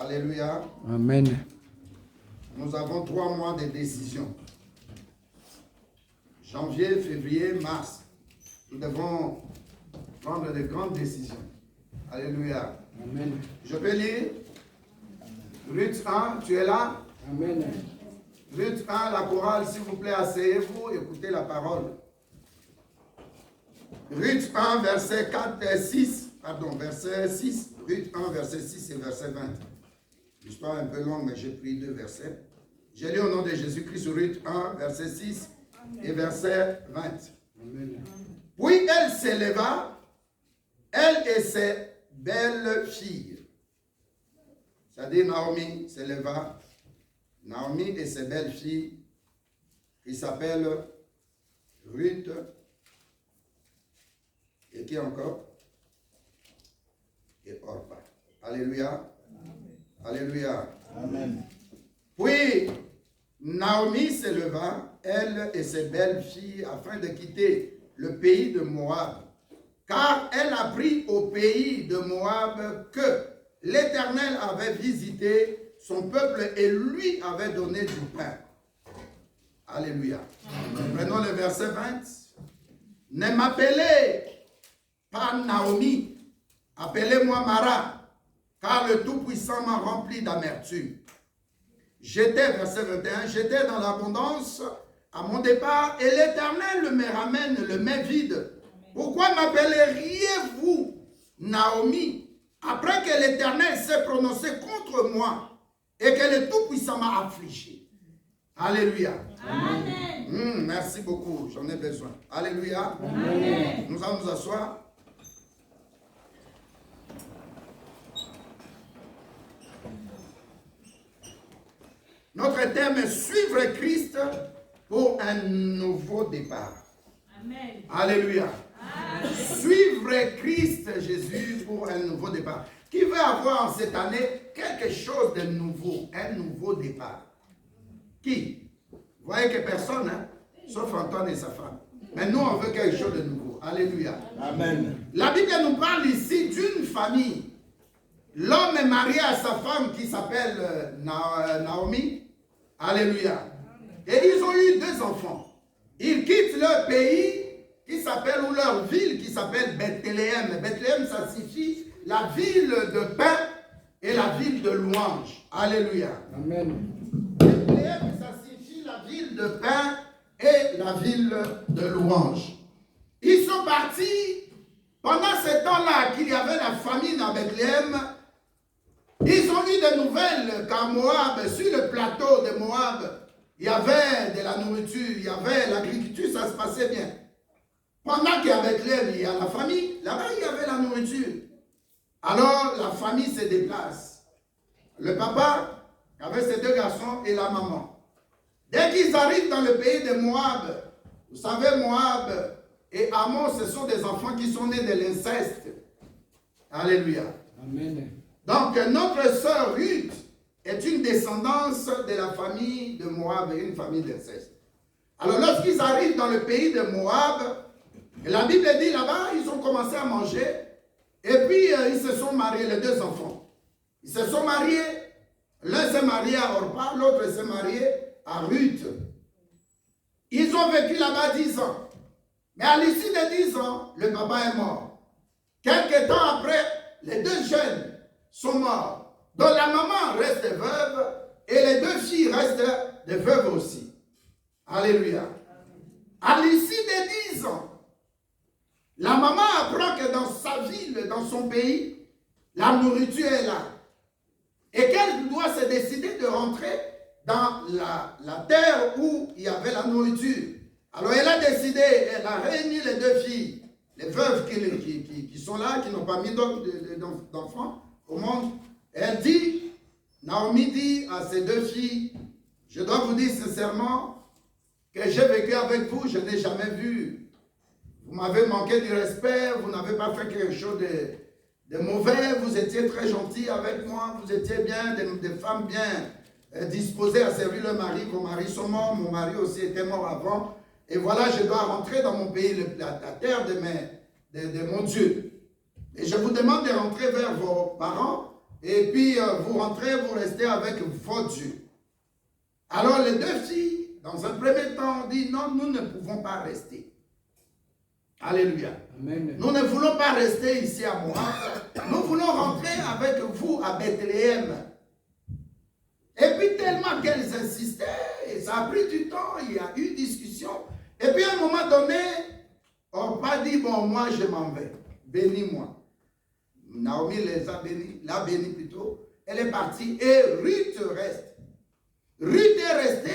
Alléluia. Amen. Nous avons 3 mois de décision. Janvier, février, mars. Nous devons prendre de grandes décisions. Alléluia. Amen. Je peux lire Ruth 1, tu es là? Amen. Ruth 1, la chorale, s'il vous plaît, asseyez-vous, écoutez la parole. Ruth 1, verset 6, verset 6. Ruth 1, verset 6 et verset 20. L'histoire est un peu longue, mais j'ai pris 2 versets. J'ai lu au nom de Jésus-Christ sur Ruth 1, verset 6 et verset 20. Amen. Puis elle s'éleva, elle et ses belles filles. C'est-à-dire Naomi s'éleva, Naomi et ses belles filles, qui s'appellent Ruth, et qui encore? Et Orpa. Alléluia. Alléluia. Amen. Puis Naomi s'éleva, elle et ses belles filles, afin de quitter le pays de Moab, car elle apprit au pays de Moab que l'Éternel avait visité son peuple et lui avait donné du pain. Alléluia. Prenons le verset 20. Ne m'appelez pas Naomi, appelez-moi Mara, car le Tout-Puissant m'a rempli d'amertume. Verset 21, j'étais dans l'abondance à mon départ et l'Éternel me ramène le main vide. Pourquoi m'appelleriez-vous Naomi, après que l'Éternel s'est prononcé contre moi et que le Tout-Puissant m'a affligé? Alléluia. Amen. Merci beaucoup, j'en ai besoin. Alléluia. Amen. Nous allons nous asseoir. Notre thème est suivre Christ pour un nouveau départ. Amen. Alléluia. Amen. Suivre Christ Jésus pour un nouveau départ. Qui veut avoir en cette année quelque chose de nouveau, un nouveau départ? Qui? Vous voyez que personne, hein? Sauf Antoine et sa femme. Mais nous, on veut quelque chose de nouveau. Alléluia. Amen. La Bible nous parle ici d'une famille. L'homme est marié à sa femme qui s'appelle Naomi. Alléluia. Et ils ont eu 2 enfants. Ils quittent leur pays qui s'appelle, ou leur ville qui s'appelle Bethléem. Bethléem, ça signifie la ville de pain et la ville de louange. Alléluia. Amen. Bethléem, ça signifie la ville de pain et la ville de louange. Ils sont partis pendant ce temps-là qu'il y avait la famine à Bethléem. Ils ont eu des nouvelles qu'à Moab, sur le plateau de Moab, il y avait de la nourriture, il y avait l'agriculture, ça se passait bien. Pendant qu'à Bethléem, il y a la famille, là-bas, il y avait la nourriture. Alors, la famille se déplace. Le papa, avec ses 2 garçons, et la maman. Dès qu'ils arrivent dans le pays de Moab, vous savez, Moab et Ammon, ce sont des enfants qui sont nés de l'inceste. Alléluia. Amen. Donc, notre sœur Ruth est une descendance de la famille de Moab, une famille d'inceste. Alors, lorsqu'ils arrivent dans le pays de Moab, la Bible dit là-bas, ils ont commencé à manger, et puis ils se sont mariés, les 2 enfants. Ils se sont mariés, l'un s'est marié à Orpa, l'autre s'est marié à Ruth. Ils ont vécu là-bas 10 ans. Mais à l'issue de 10 ans, le papa est mort. Quelque temps après, les 2 jeunes sont morts. Donc la maman reste veuve et les 2 filles restent des veuves aussi. Alléluia. À l'issue des 10 ans, la maman apprend que dans sa ville, dans son pays, la nourriture est là. Et qu'elle doit se décider de rentrer dans la terre où il y avait la nourriture. Alors elle a décidé, elle a réuni les 2 filles, les veuves qui sont là, qui n'ont pas mis d'enfants au monde. Elle dit, Naomi dit à ses 2 filles, je dois vous dire sincèrement que j'ai vécu avec vous, je n'ai jamais vu. Vous m'avez manqué du respect, vous n'avez pas fait quelque chose de mauvais, vous étiez très gentils avec moi, vous étiez bien, des femmes bien disposées à servir leur mari. Vos maris sont morts, mon mari aussi était mort avant. Et voilà, je dois rentrer dans mon pays, la terre de mon Dieu. Et je vous demande de rentrer vers vos parents Et puis vous rentrez, vous restez avec votre Dieu. Alors les deux filles, dans un premier temps, ont dit non, nous ne pouvons pas rester. Alléluia. Amen. Nous ne voulons pas rester ici à Moab. Nous voulons rentrer avec vous à Bethléem. Et puis tellement qu'elles insistaient, et ça a pris du temps, il y a eu discussion. Et puis à un moment donné, on n'a pas dit, bon, moi je m'en vais, bénis-moi. Naomi les a bénis, l'a béni plutôt. Elle est partie et Ruth reste. Ruth est restée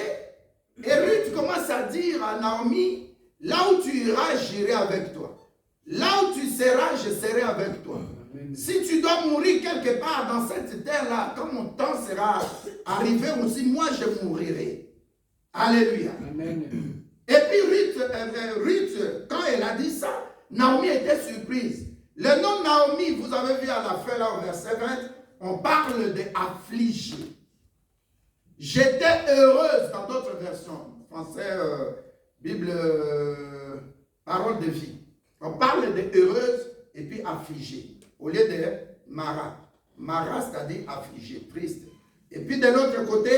et Ruth commence à dire à Naomi, là où tu iras, j'irai avec toi. Là où tu seras, je serai avec toi. Amen. Si tu dois mourir quelque part dans cette terre-là, quand mon temps sera arrivé aussi, moi je mourirai. Alléluia. Amen. Et puis Ruth, quand elle a dit ça, Naomi était surprise. Le nom Naomi, vous avez vu à la fin, là au verset 20, on parle d'affligée. J'étais heureuse dans d'autres versions. Français, Bible, parole de vie. On parle de heureuse et puis affligée. Au lieu de Mara. Mara, c'est-à-dire affligée, triste. Et puis de l'autre côté,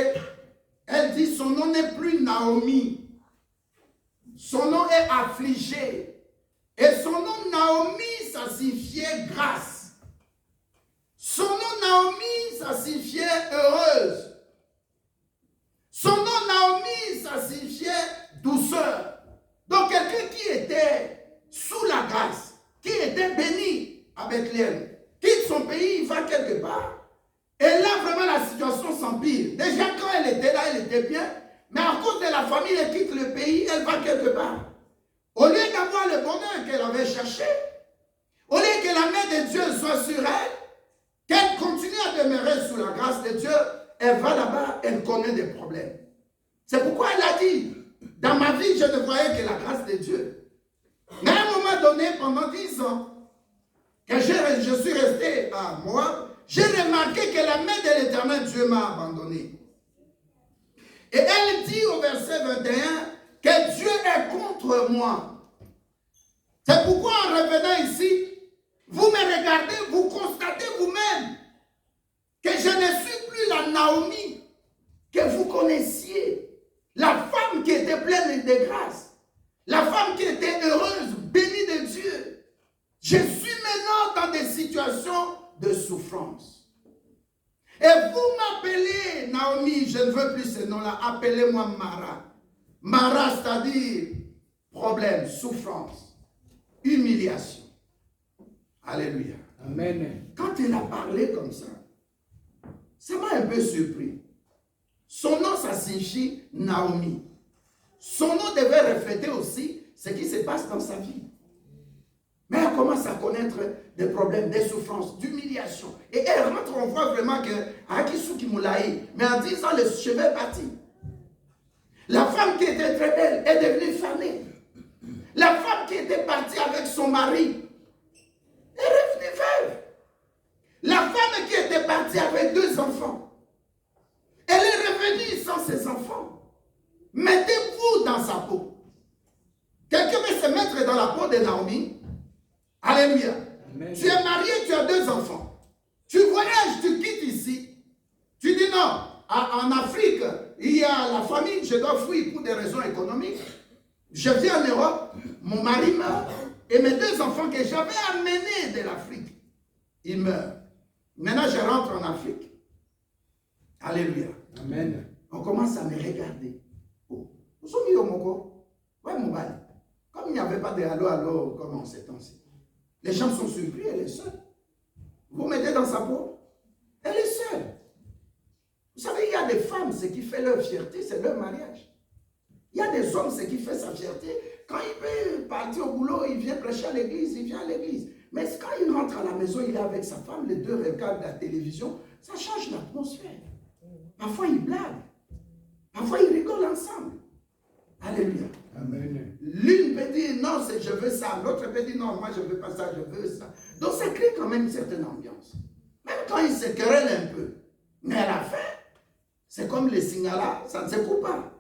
elle dit son nom n'est plus Naomi. Son nom est affligé. Et son nom Naomi, ça signifiait grâce. Son nom Naomi, ça signifiait heureuse. Son nom Naomi, ça signifiait douceur. Donc quelqu'un qui était sous la grâce, qui était béni à Bethléem, quitte son pays, il va quelque part. Et là, vraiment, la situation s'empire. Déjà, quand elle était là, elle était bien. Mais à cause de la famille, elle quitte le pays, elle va quelque part. Au lieu d'avoir le bonheur qu'elle avait cherché, au lieu que la main de Dieu soit sur elle, qu'elle continue à demeurer sous la grâce de Dieu, elle va là-bas, elle connaît des problèmes. C'est pourquoi elle a dit, dans ma vie, je ne voyais que la grâce de Dieu. Mais à un moment donné, pendant 10 ans, que je suis resté à Moab, j'ai remarqué que la main de l'Éternel Dieu m'a abandonné. Et elle dit au verset 21 que Dieu est contre moi. C'est pourquoi en revenant ici, vous me regardez, vous constatez vous-même que je ne suis plus la Naomi que vous connaissiez. La femme qui était pleine de grâce. La femme qui était heureuse, bénie de Dieu. Je suis maintenant dans des situations de souffrance. Et vous m'appelez Naomi, je ne veux plus ce nom-là, appelez-moi Mara. Mara, c'est-à-dire problème, souffrance, humiliation. Alléluia. Amen. Quand elle a parlé comme ça m'a un peu surpris. Son nom, ça signifie Naomi. Son nom devait refléter aussi ce qui se passe dans sa vie. Mais elle commence à connaître des problèmes, des souffrances, d'humiliation. Et elle rentre, on voit vraiment que Akisuki Moulaï, mais en disant le cheveu est parti. La femme qui était très belle est devenue fanée. La femme qui était partie avec son mari est revenue veuve. La femme qui était partie avec 2 enfants, elle est revenue sans ses enfants. Mettez-vous dans sa peau. Quelqu'un veut se mettre dans la peau de Naomi. Alléluia. Amen. Tu es marié, tu as 2 enfants. Tu voyages, tu quittes ici. Tu dis non, en Afrique, il y a la famille, je dois fuir pour des raisons économiques. Je viens en Europe, mon mari meurt. Et mes 2 enfants que j'avais amenés de l'Afrique, ils meurent. Maintenant, je rentre en Afrique. Alléluia. Amen. On commence à me regarder. Oh, nous sommes mis au Moko. Ouais, mon bal. Comme il n'y avait pas de allô, comme en ces temps-ci. Les gens sont surpris, elle est seule. Vous mettez dans sa peau, elle est seule. Vous savez, il y a des femmes, ce qui fait leur fierté, c'est leur mariage. Il y a des hommes, ce qui fait sa fierté. Quand il peut partir au boulot, il vient prêcher à l'église, il vient à l'église. Mais quand il rentre à la maison, il est avec sa femme, les 2 regardent la télévision, ça change l'atmosphère. Parfois, ils blaguent. Parfois, ils rigolent ensemble. Alléluia. Amen. L'une peut dire non, je veux ça. L'autre peut dire non, moi je ne veux pas ça, je veux ça. Donc ça crée quand même une certaine ambiance. Même quand ils se querellent un peu. Mais à la fin, c'est comme les Singala, ça ne se coupe pas.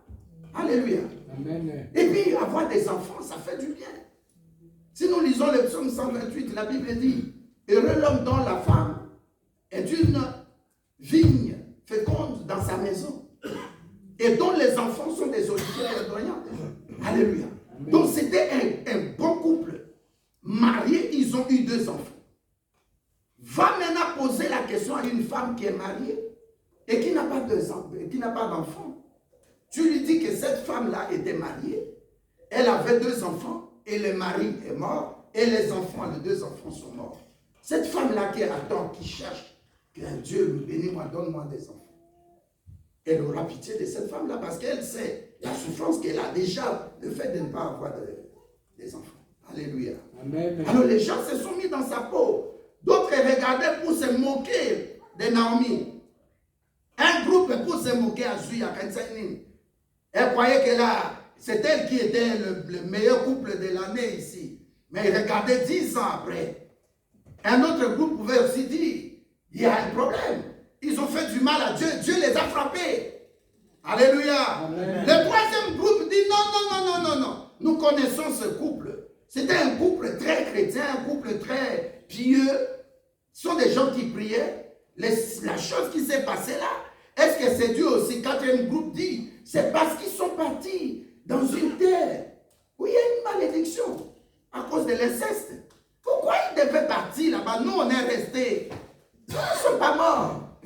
Alléluia. Amen. Et puis avoir des enfants, ça fait du bien. Si nous lisons le psaume 128, la Bible dit, heureux l'homme dont la femme est une vigne féconde dans sa maison et dont les enfants sont des oliviers verdoyants. Alléluia. Donc c'était un bon couple. Mariés, ils ont eu 2 enfants. Va maintenant poser la question à une femme qui est mariée et qui n'a pas d'enfants. Tu lui dis que cette femme-là était mariée, elle avait 2 enfants et le mari est mort et les enfants, les 2 enfants sont morts. Cette femme-là qui attend, qui cherche, que Dieu bénis-moi, donne-moi des enfants. Elle aura pitié de cette femme-là parce qu'elle sait la souffrance qu'elle a déjà, le fait de ne pas avoir des enfants. Alléluia. Amen. Alors les gens se sont mis dans sa peau. D'autres regardaient pour se moquer de Naomi. Un groupe pour se moquer à Zuya Kansainin. Elle croyait que là, c'est elle qui était le meilleur couple de l'année ici. Mais regardez 10 ans après. Un autre groupe pouvait aussi dire, il y a un problème. Ils ont fait du mal à Dieu. Dieu les a frappés. Alléluia. Amen. Le 3e groupe dit, non. Nous connaissons ce couple. C'était un couple très chrétien, un couple très pieux. Ce sont des gens qui priaient. La chose qui s'est passée là, est-ce que c'est Dieu aussi? 4e groupe dit, c'est parce qu'ils sont partis dans une terre où il y a une malédiction à cause de l'inceste. Pourquoi ils devaient partir là-bas? Nous, on est restés. Ils ne sont pas morts.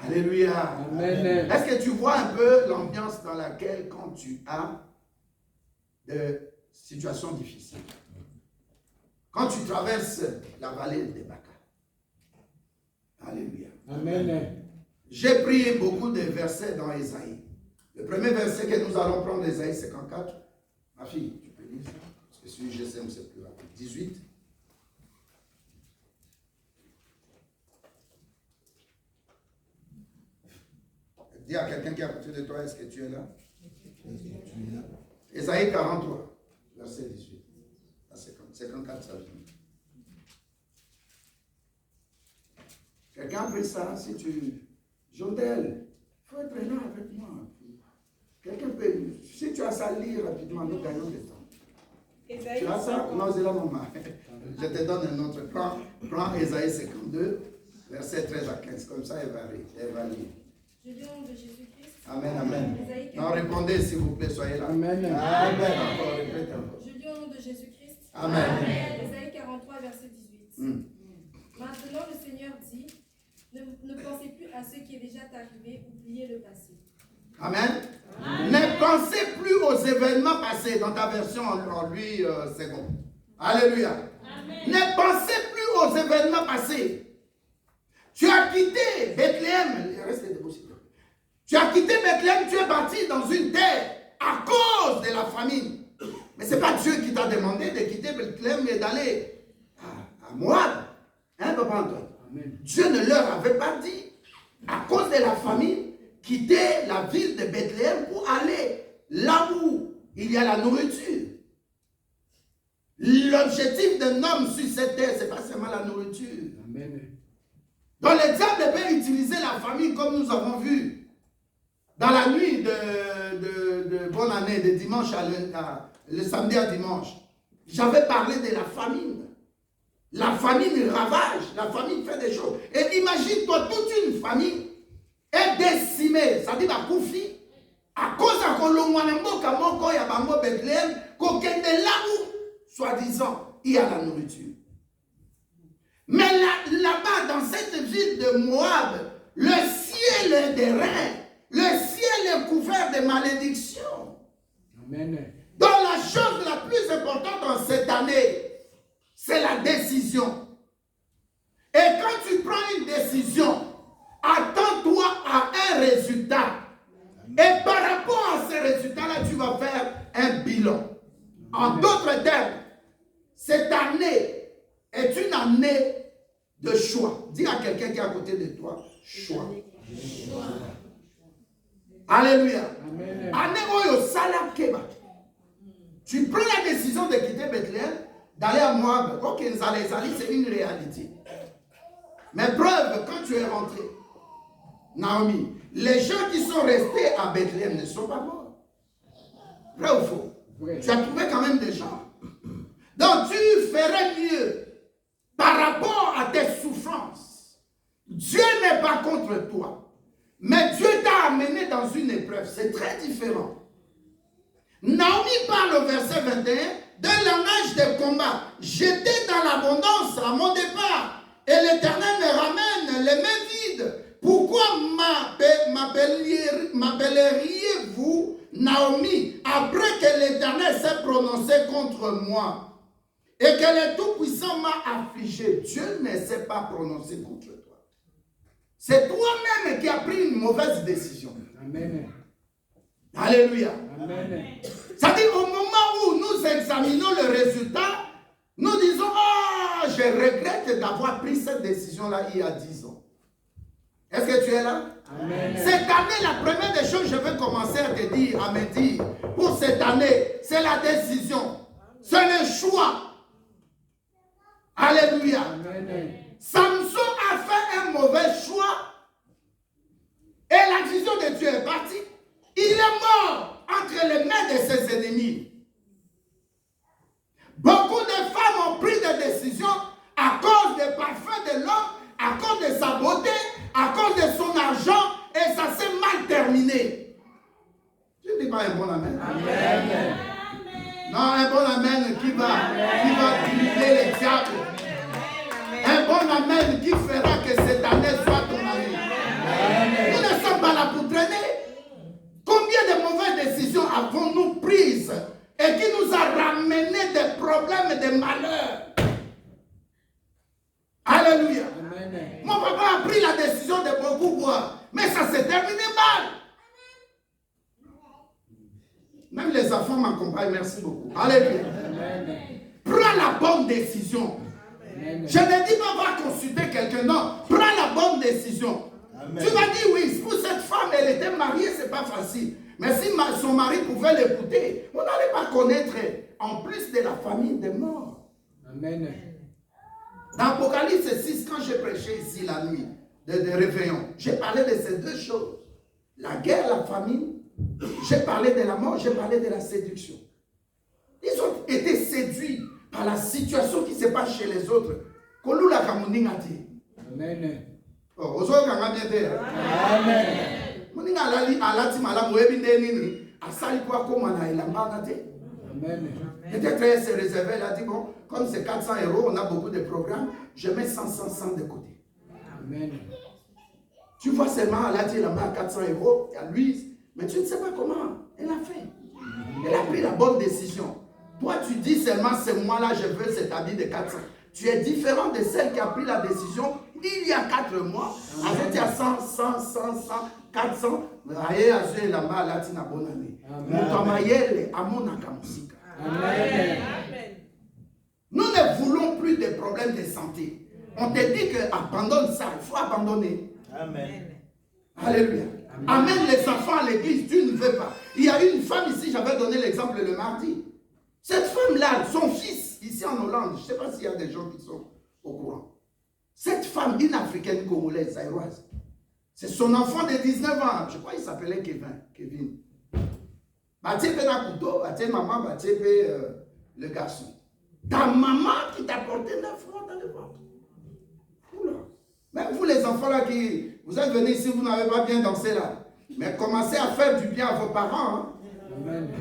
Alléluia. Amen. Est-ce que tu vois un peu l'ambiance dans laquelle, quand tu as des situations difficiles, quand tu traverses la vallée des Baka? Alléluia. Amen. J'ai pris beaucoup de versets dans Ésaïe. Le premier verset que nous allons prendre, Ésaïe 54. Ma fille, tu peux lire ça? Parce que celui que j'aime, c'est plus rapide. 18. Dis à quelqu'un qui est à côté de toi, est-ce que tu es là? Ésaïe 43, verset 18. À 54, ça vient. Quelqu'un a pris ça, si tu... Jondel, il faut être là avec moi. Quelqu'un peut... Si tu as ça, lire rapidement, nous gagnons du temps. Ésaïe Tu as ça? 50. Non, c'est là, maman. Je te donne un autre. Prends Ésaïe 52, verset 13 à 15. Comme ça, elle va lire. Je dis au nom de Jésus-Christ. Amen, amen. Ésaïe Non, 40. répondez s'il vous plaît, soyez là. Amen. Amen. Encore, répète encore. Je dis au nom de Jésus-Christ. Amen. Ésaïe 43, verset 18. Maintenant, le Seigneur dit, ne pensez plus à ce qui est déjà arrivé, oubliez le passé. Amen. Ne pensez plus aux événements passés dans ta version en lui second. Alléluia. Amen. Ne pensez plus aux événements passés. Tu as quitté Bethléem. Reste debout, s'il te plaît. Tu as quitté Bethléem, tu es parti dans une terre à cause de la famine. Mais ce n'est pas Dieu qui t'a demandé de quitter Bethléem et d'aller à Moab. Hein, papa Antoine? Amen. Dieu ne leur avait pas dit, à cause de la famine, quitter la ville de Bethléem pour aller là où il y a la nourriture. L'objectif d'un homme sur cette terre, ce n'est pas seulement la nourriture. Amen. Donc le diable peut utiliser la famille comme nous avons vu dans la nuit de bonne année, de dimanche le samedi à dimanche. J'avais parlé de la famine. La famine ravage, la famine fait des choses. Et imagine-toi, toute une famille est décimée, ça dit la Koufi, à cause de Kolomwanemboka Moko Yabango Bethléem, qu'aucun de là où, soi-disant, il y a la nourriture. Mais là-bas, dans cette ville de Moab, le ciel est des reins, le ciel est couvert de malédictions. Amen. Donc la chose la plus importante en cette année, c'est la décision. Et quand tu prends une décision, attends-toi à un résultat. Et par rapport à ce résultat-là, tu vas faire un bilan. En d'autres termes, cette année est une année de choix. Dis à quelqu'un qui est à côté de toi, choix. Alléluia. Amen. Année où Salam Keba. Tu prends la décision de quitter Bethléem, d'aller à Moab. Ok, c'est une réalité. Mais preuve, quand tu es rentré, Naomi, les gens qui sont restés à Bethléem ne sont pas morts. Vrai ou faux? Vrai. Tu as trouvé quand même des gens. Donc tu ferais mieux par rapport à tes souffrances Dieu n'est pas contre toi. Mais Dieu t'a amené dans une épreuve. C'est très différent. Naomi parle au verset 21 d'un langage de combat. J'étais dans l'abondance à mon départ. Et l'Éternel me ramène les mains vides. Pourquoi m'appelleriez-vous Naomi après que l'Éternel s'est prononcé contre moi et que le Tout-Puissant m'a affligé? Dieu ne s'est pas prononcé contre toi. C'est toi-même qui as pris une mauvaise décision. Amen. Alléluia. Amen. C'est-à-dire au moment où nous examinons le résultat, nous disons, ah, je regrette d'avoir pris cette décision-là il y a 10 ans. Est-ce que tu es là? Amen. Cette année, la première des choses que je veux commencer à te dire, à me dire, pour cette année, c'est la décision. C'est le choix. Alléluia. Amen. Samson a fait un mauvais choix et la vision de Dieu est partie. Il est mort entre les mains de ses ennemis. Beaucoup de femmes ont pris des décisions à cause des parfums de l'homme, à cause de sa beauté, à cause de son argent, et ça s'est mal terminé. Je ne dis pas un bon amen. Amen. Non, un bon amen qui va dribbler les diables. Un bon amen qui fera que cette année soit ton année. Nous ne sommes pas là pour traîner. Combien de mauvaises décisions avons-nous prises et qui nous a ramené des problèmes, des malheurs? Alléluia. Amen. Mon papa a pris la décision de beaucoup boire, mais ça s'est terminé mal. Même les enfants m'accompagnent, merci beaucoup. Alléluia. Amen. Prends la bonne décision. Amen. Je ne dis pas va consulter quelqu'un, non. Prends la bonne décision. Amen. Tu vas dire oui, pour cette femme, elle était mariée, c'est pas facile. Mais si son mari pouvait l'écouter, on n'allait pas connaître, en plus de la famille des morts. Amen. Dans Apocalypse 6, quand j'ai prêché ici la nuit de réveillon, j'ai parlé de ces deux choses. La guerre, la famine. J'ai parlé de la mort, j'ai parlé de la séduction. Ils ont été séduits par la situation qui se passe chez les autres. Kolula kamuninga ti. Amen. Oh, ozo kanga biete. Amen. Muninga alati malamu ebinde nini. Asali kwa koma na elamba te. Amen. Peut-être elle s'est réservée, elle a dit bon, comme c'est 400 €, on a beaucoup de programmes, je mets 100 de côté. Amen. Tu vois seulement, elle a dit, elle a mis 400 €, il y a lui, mais tu ne sais pas comment elle a fait. Elle a pris la bonne décision. Toi, tu dis seulement, ce mois-là, je veux cet habit de 400. Tu es différent de celle qui a pris la décision il y a 4 mois. Elle a 100, 400. Amen. Nous ne voulons plus de problèmes de santé. On te dit que abandonne ça, il faut abandonner. Amen. Alléluia. Amène les enfants à l'église, tu ne veux pas. Il y a une femme ici, j'avais donné l'exemple le mardi. Cette femme-là, son fils, ici en Hollande, je ne sais pas s'il y a des gens qui sont au courant. Cette femme, une africaine congolaise, zaïroise, c'est son enfant de 19 ans. Je crois qu'il s'appelait Kevin. Batiepe na couteau, batiepe maman, batiepe le garçon. Ta maman qui t'a porté 9 mois dans le ventre. Oula. Même vous les enfants là qui, vous êtes venus ici, vous n'avez pas bien dansé là. Mais commencez à faire du bien à vos parents. Hein.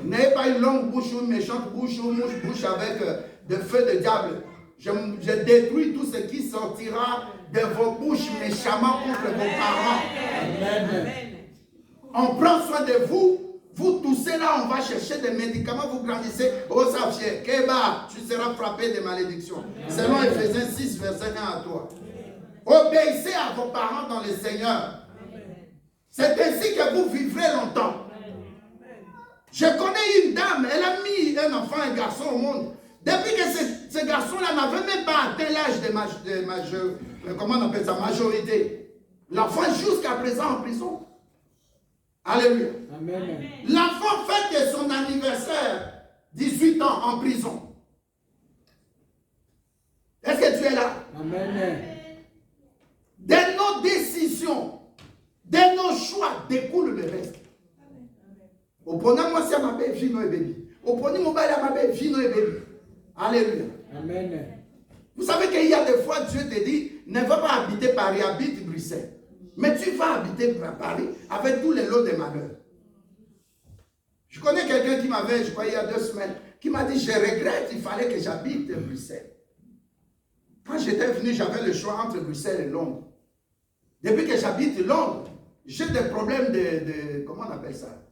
N'ayez pas une longue bouche ou une méchante bouche ou une bouche avec de feu de diable. Je détruis tout ce qui sortira de vos bouches méchamment contre vos parents. Amen. On prend soin de vous. Vous toussez là, on va chercher des médicaments, vous grandissez. Oh, ça fier, Kéba, tu seras frappé de malédiction. Selon Ephésiens 6, verset 1 à toi. Obéissez à vos parents dans le Seigneur. C'est ainsi que vous vivrez longtemps. Je connais une dame, elle a mis un enfant, un garçon au monde. Depuis que ce garçon-là n'avait même pas atteint l'âge de majorité. L'enfant jusqu'à présent en prison. Alléluia. Amen. L'enfant fête son anniversaire, 18 ans en prison. Est-ce que tu es là? Amen. De nos décisions, de nos choix découle le reste. Opona moi c'est ma belle fille no baby. Oponi mo bala ma belle fille no baby. Alléluia. Amen. Vous savez qu'il y a des fois Dieu te dit ne va pas habiter Paris, habite Bruxelles. Bruxelles. Mais tu vas habiter à Paris avec tous les lots de malheurs. Je connais quelqu'un qui m'avait, je crois il y a 2 semaines, qui m'a dit, je regrette, il fallait que j'habite à Bruxelles. Quand j'étais venu, j'avais le choix entre Bruxelles et Londres. Depuis que j'habite Londres, j'ai des problèmes comment on appelle ça?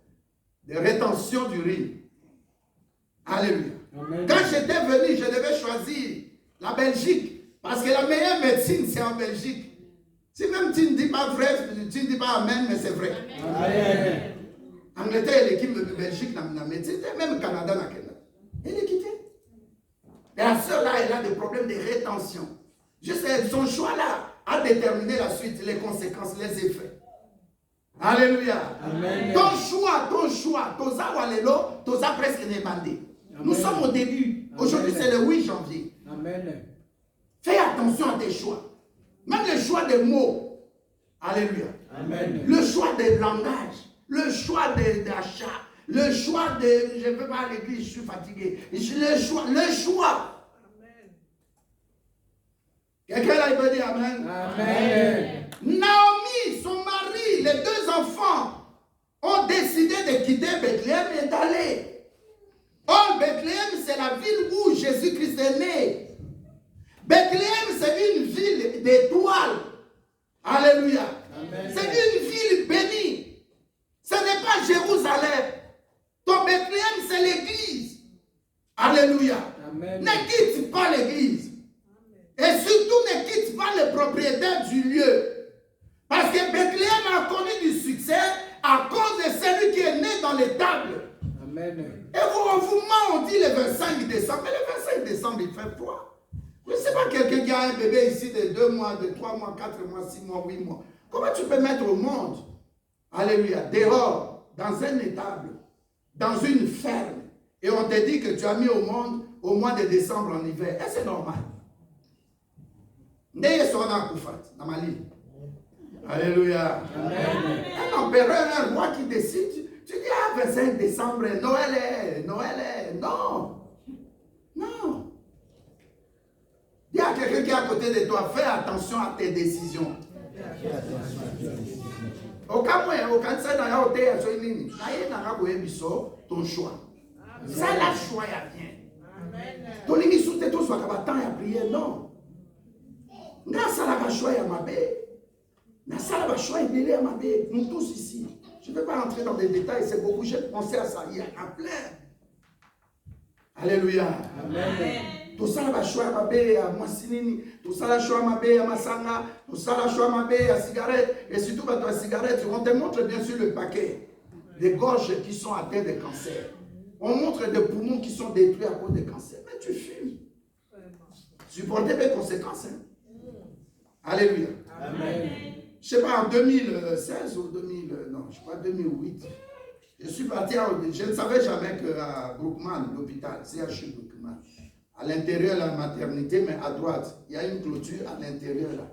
De rétention d'urine. Alléluia. Amen. Quand j'étais venu, je devais choisir la Belgique. Parce que la meilleure médecine, c'est en Belgique. Si même tu ne dis pas vrai, tu ne dis pas Amen, mais c'est vrai. Amen. Angleterre et l'équipe de Belgique dans la médecine, même Canada dans le Canada. Elle est quittée. Et la sœur là, elle a des problèmes de rétention. Juste son choix là a déterminé la suite, les conséquences, les effets. Alléluia. Amen. Ton choix, toza walelo, toza presque demandé. Nous sommes au début. Aujourd'hui, c'est le 8 janvier. Amen. Fais attention à tes choix. Même le choix des mots. Alléluia. Amen. Le choix des langages. Le choix d'achat. Le choix de... Je ne veux pas à l'église, je suis fatigué. Le choix. Amen. Quelqu'un là, il peut dire Amen. Amen. Naomi, son mari, les 2 enfants ont décidé de quitter Bethléem et d'aller. Or, Bethléem, c'est la ville où Jésus-Christ est né. Bethléem, c'est une ville d'étoiles. Alléluia. C'est une ville bénie. Ce n'est pas Jérusalem. Ton Bethléem, c'est l'église. Alléluia. Amen. Ne quitte pas l'église. Et surtout, ne quitte pas le propriétaire du lieu. Parce que Bethléem a connu du succès à cause de celui qui est né dans les tables. Amen. Et vous on dit le 25 décembre. Mais le 25 décembre, il fait froid. Je ne sais pas quelqu'un qui a un bébé ici de 2 mois, de 3 mois, 4 mois, 6 mois, 8 mois. Comment tu peux mettre au monde, alléluia, dehors, dans un étable, dans une ferme, et on te dit que tu as mis au monde au mois de décembre en hiver. Et c'est normal. N'ayez soit dans Koufat, dans ma ligne. Alléluia. Amen. Un empereur, un roi qui décide, tu dis, ah, 25 décembre, Noël est. Non. Non. Dis à quelqu'un qui est à côté de toi, fais attention à tes décisions. Au cas où, au cas où, ton choix. Ça, la choix, il y a bien. Ton limite sous tes soit qu'à temps, il y a prié, non. Ça, la choix, il y a ma baie. Ça, la choix, il y a ma baie. Nous tous ici. Je ne vais pas rentrer dans des détails, c'est beaucoup, j'ai pensé à ça, il y a un plein. Alléluia. Amen. Tout ça va choisir ma baie à Moissinini, tout ça va choisir ma baie à Massanga, tout ça va choisir ma baie à cigarette, et surtout à ta cigarette, on te montre bien sûr le paquet des gorges qui sont atteintes de cancer. On montre des poumons qui sont détruits à cause de cancer. Mais tu fumes. Supportez les conséquences. Hein? Alléluia. Amen. Je ne sais pas, en 2016 ou 2008, je suis parti, je ne savais jamais qu'à Brookman, l'hôpital, CHU Brookman, à l'intérieur de la maternité, mais à droite, il y a une clôture à l'intérieur là.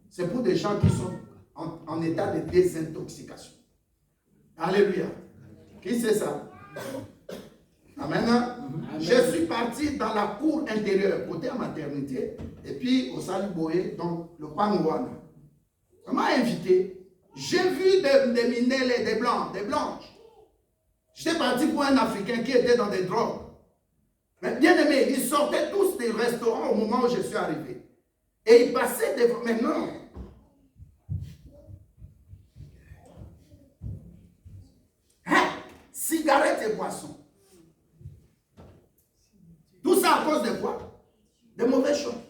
C'est pour des gens qui sont en état de désintoxication. Alléluia. Qui c'est ça? Amen. Amen. Je suis parti dans la cour intérieure, côté à maternité, et puis au Saliboé, donc le Pangouana. On m'a invité. J'ai vu des minelles, des blancs, des blanches. J'étais parti pour un Africain qui était dans des drogues. Mais bien aimé, ils sortaient tous des restaurants au moment où je suis arrivé. Et ils passaient devant. Mais non. Hein? Cigarettes et boissons. Tout ça à cause de quoi? De mauvaises choses.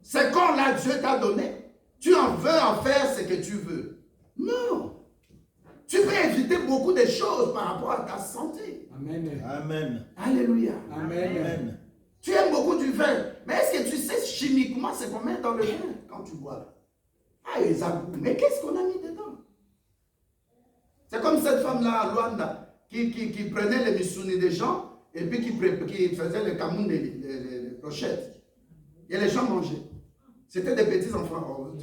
C'est quand là Dieu t'a donné. Tu en veux en faire ce que tu veux. Non. Tu peux éviter beaucoup de choses par rapport à ta santé. Amen. Amen. Alléluia. Amen. Amen. Tu aimes beaucoup du vin. Mais est-ce que tu sais chimiquement ce qu'on met dans le vin quand tu bois? Ah, les agouts. Mais qu'est-ce qu'on a mis dedans? C'est comme cette femme-là à Luanda qui prenait les missounis des gens et puis qui faisait le camoun des clochettes. Et les gens mangeaient. C'était des petits enfants.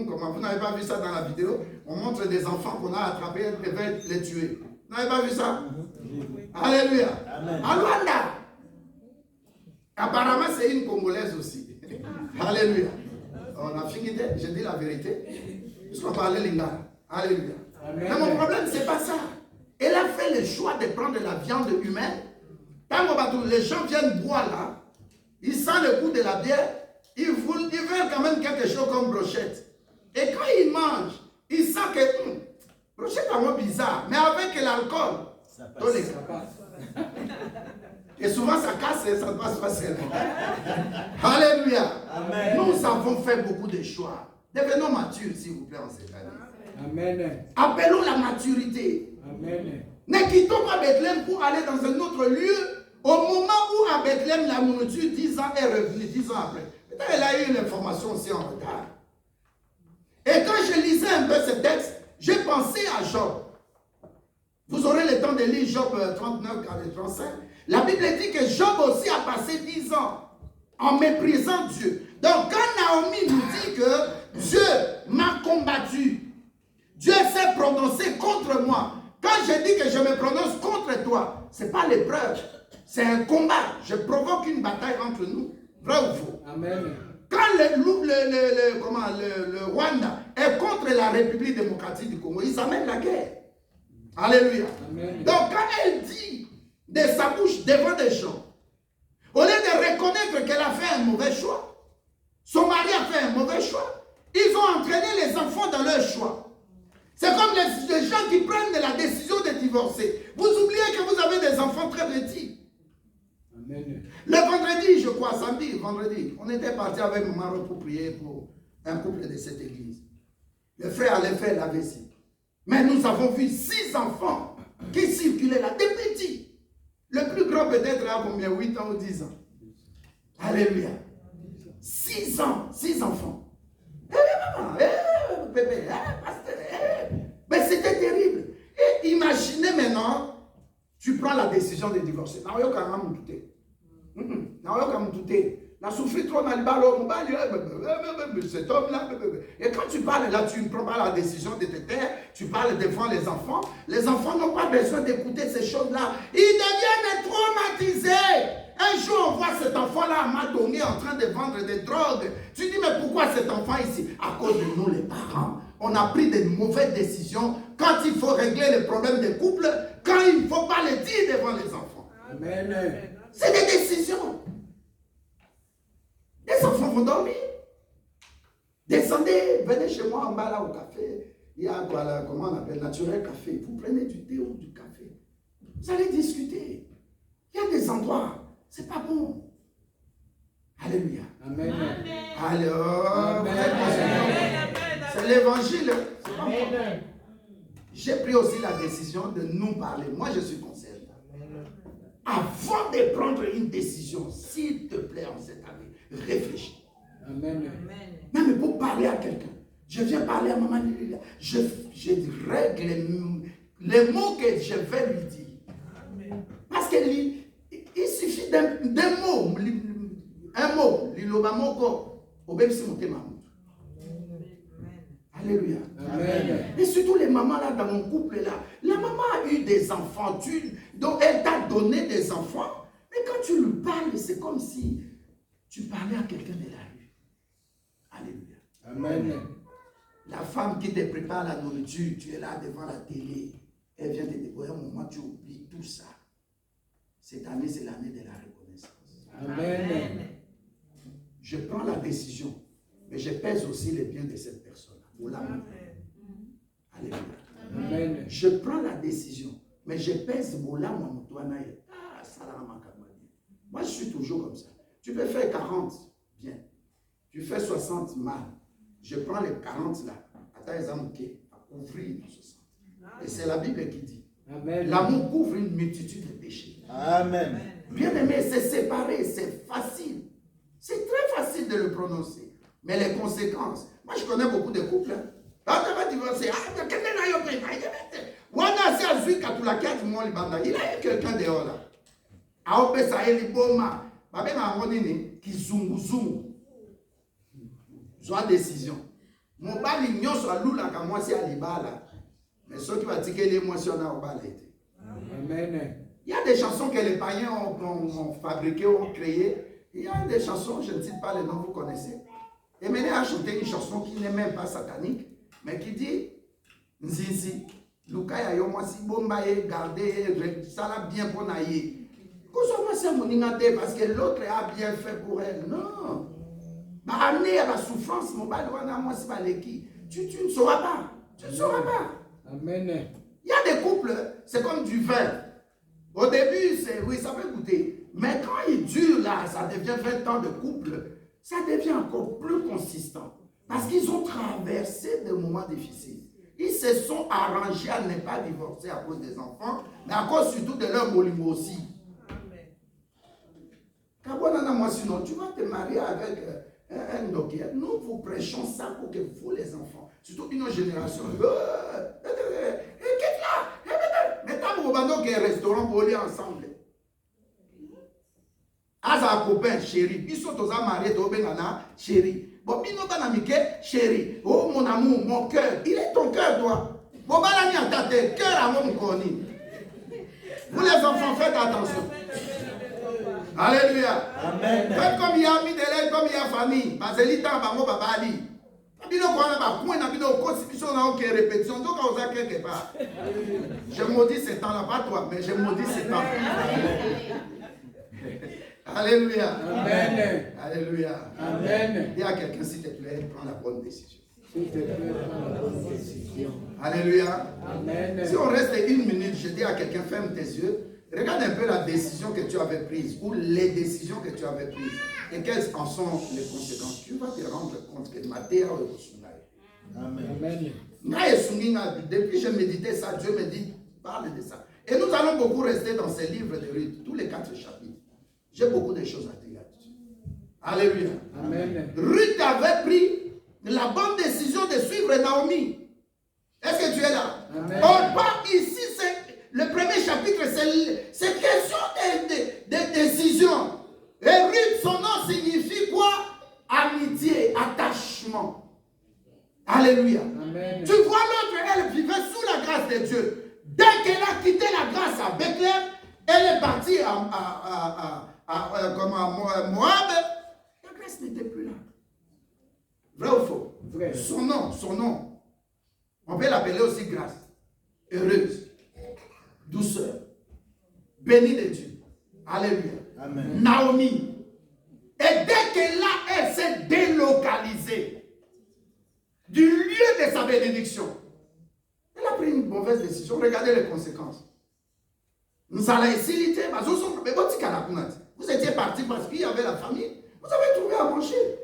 Comment vous n'avez pas vu ça dans la vidéo? On montre des enfants qu'on a attrapés et devait les tuer. Vous n'avez pas vu ça? Alléluia. Amen. À Luanda. Apparemment, c'est une Congolaise aussi. Alléluia. On a fini, j'ai dit la vérité. Est-ce qu'on parle lingala? Alléluia. Amen. Mais mon problème, c'est pas ça. Elle a fait le choix de prendre la viande humaine. Quand les gens viennent boire là, ils sentent le goût de la bière, ils veulent quand même quelque chose comme brochette. Et quand ils mangent, ils sentent que brochette est un peu bizarre, mais avec l'alcool, Ça passe. et souvent ça casse et ça ne passe pas seulement. Alléluia. Amen. Nous avons fait beaucoup de choix. Devenons matures, s'il vous plaît, en cette année. Amen. Appelons la maturité. Amen. Ne quittons pas Bethléem pour aller dans un autre lieu. Au moment où à Bethléem, la nourriture, 10 ans est revenue, 10 ans après. Peut-être elle a eu une information aussi en retard. Et quand je lisais un peu ce texte, j'ai pensé à Job. Vous aurez le temps de lire Job 39 à 35. La Bible dit que Job aussi a passé 10 ans en méprisant Dieu. Donc quand Naomi nous dit que Dieu m'a combattu, Dieu s'est prononcé contre moi. Quand je dis que je me prononce contre toi, ce n'est pas l'épreuve, c'est un combat. Je provoque une bataille entre nous. Vrai ou faux? Amen. Quand le Rwanda est contre la République démocratique du Congo, ils amènent la guerre. Alléluia. Amen. Donc quand elle dit de sa bouche devant des gens, au lieu de reconnaître qu'elle a fait un mauvais choix, son mari a fait un mauvais choix, ils ont entraîné les enfants dans leur choix. C'est comme les gens qui prennent la décision de divorcer. Vous oubliez que vous avez des enfants très petits. Amen. Le vendredi, je crois, samedi, vendredi, on était parti avec mon mari pour prier pour un couple de cette église. Le frère allait faire la vaisselle. Mais nous avons vu 6 enfants qui circulaient là, des petits. Le plus grand peut-être a combien? 8 ans ou 10 ans. Alléluia. 6 ans, 6 enfants. Maman, bébé, pasteur, mais c'était terrible. Et imaginez maintenant, tu prends la décision de divorcer. La souffrir trop dans le ballon, cet homme-là. Et quand tu parles là, tu ne prends pas la décision de te taire, tu parles devant les enfants. Les enfants n'ont pas besoin d'écouter ces choses-là. Ils deviennent traumatisés. Un jour, on voit cet enfant-là à Madongé en train de vendre des drogues. Tu dis, mais pourquoi cet enfant ici? À cause de nous, les parents. On a pris de mauvaises décisions quand il faut régler les problèmes des couples, quand il ne faut pas les dire devant les enfants. Amen. C'est des décisions. Les enfants vont dormir. Descendez, venez chez moi en bas là au café. Il y a quoi là, comment on appelle, naturel café. Vous prenez du thé ou du café. Vous allez discuter. Il y a des endroits, c'est pas bon. Alléluia. Amen. Alors, vous êtes conscients? C'est l'évangile. C'est pas bon. Amen. J'ai pris aussi la décision de nous parler. Moi, je suis concerné. Avant de prendre une décision, s'il te plaît, en cette année, réfléchis. Amen. Même pour parler à quelqu'un. Je viens parler à maman Lilia. Je règle les mots que je vais lui dire. Parce qu'il suffit d'un mot. Un mot. Alléluia. Amen. Et surtout les mamans là dans mon couple là. La maman a eu des enfants, donc elle t'a donné des enfants. Mais quand tu lui parles, c'est comme si tu parlais à quelqu'un de la rue. Alléluia. Amen. La femme qui te prépare la nourriture, tu es là devant la télé. Elle vient te découvrir un moment, tu oublies tout ça. Cette année, c'est l'année de la reconnaissance. Amen. Je prends la décision, mais je pèse aussi les biens de cette personne. Alléluia. Amen. Je prends la décision, mais je pèse Moula Mamoutoana. Moi, je suis toujours comme ça. Tu peux faire 40, bien. Tu fais 60, mal. Je prends les 40 là, à ta exemple, à couvrir dans ce sens. Et c'est la Bible qui dit. Amen. L'amour couvre une multitude de péchés. Amen. Bien aimé, c'est séparé, c'est facile. C'est très facile de le prononcer. Mais les conséquences, moi je connais beaucoup de couples. Quand tu vas divorcer, il a eu quelqu'un dehors là. Soit décision. Mon bali nyonso alula ka moi si alibala. Mais ceux qui va tirer les motions na obala été. Amen. Il y a des chansons que les païens ont fabriquées, ont créées. Il y a des chansons, je ne cite pas les noms, vous connaissez. Et maintenant, a chanté une chanson qui n'est même pas satanique, mais qui dit, Nzizi, Luka yo moi si bombaye, garder, ça l'a bien pour naïe. Parce que l'autre a bien fait pour elle. Non. Bah, amener à la souffrance, mon bal, tu ne sauras pas. Tu ne sauras pas. Amen. Il y a des couples, c'est comme du vin. Au début, oui, ça peut goûter. Mais quand il dure là, ça devient 20 ans de couple, ça devient encore plus consistant. Parce qu'ils ont traversé des moments difficiles. Ils se sont arrangés à ne pas divorcer à cause des enfants, mais à cause surtout de leur molimo aussi. Moi, sinon, tu vas te marier avec un docteur. Nous vous prêchons ça pour que vous, les enfants, surtout une génération, qu'est-ce là? Mais tant que vous avez un restaurant pour aller ensemble. As un copain, chéri. Ils sont tous mariés, tous chéri. Bon, ils n'ont pas d'amitié, chéri. Oh, mon amour, mon cœur. Il est ton cœur, toi. Bon, bah, la mienne, t'as tes cœurs à mon connu. Vous, les enfants, faites attention. Alléluia. Amen. Faites comme il y a mis de l'aide, comme il y a famille. Parce que l'État va m'en babali. Répétition, donc on a quelque part. Je maudis ce temps-là, pas toi, mais je maudis ce temps. Alléluia. Amen. Alléluia. Amen. Dis à quelqu'un, s'il te plaît, prends la bonne décision. S'il te plaît, prends la bonne décision. Alléluia. Amen. Si on reste 1 minute, je dis à quelqu'un, ferme tes yeux. Regarde un peu la décision que tu avais prise ou les décisions que tu avais prises et quelles en sont les conséquences. Tu vas te rendre compte que ma terre est au Sunaï. Amen. Depuis que je méditais ça, Dieu me dit, parle de ça. Et nous allons beaucoup rester dans ces livres de Ruth, tous les 4 chapitres. J'ai beaucoup de choses à dire là-dessus. Alléluia. Amen. Ruth avait pris la bonne décision de suivre Naomi. Est-ce que tu es là? Amen. On parle ici, le premier chapitre, c'est question de décision. Et Ruth, son nom signifie quoi? Amitié, attachement. Alléluia. Amen. Tu vois l'autre, elle vivait sous la grâce de Dieu. Dès qu'elle a quitté la grâce à Bethléem, elle est partie à Moab. La grâce n'était plus là. Vrai ou faux? Vrai. Son nom. On peut l'appeler aussi grâce. Heureuse. Douceur, bénie de Dieu. Alléluia. Amen. Naomi. Et dès qu'elle elle s'est délocalisée du lieu de sa bénédiction, elle a pris une mauvaise décision. Regardez les conséquences. Vous étiez parti parce qu'il y avait la famille. Vous avez trouvé à manger.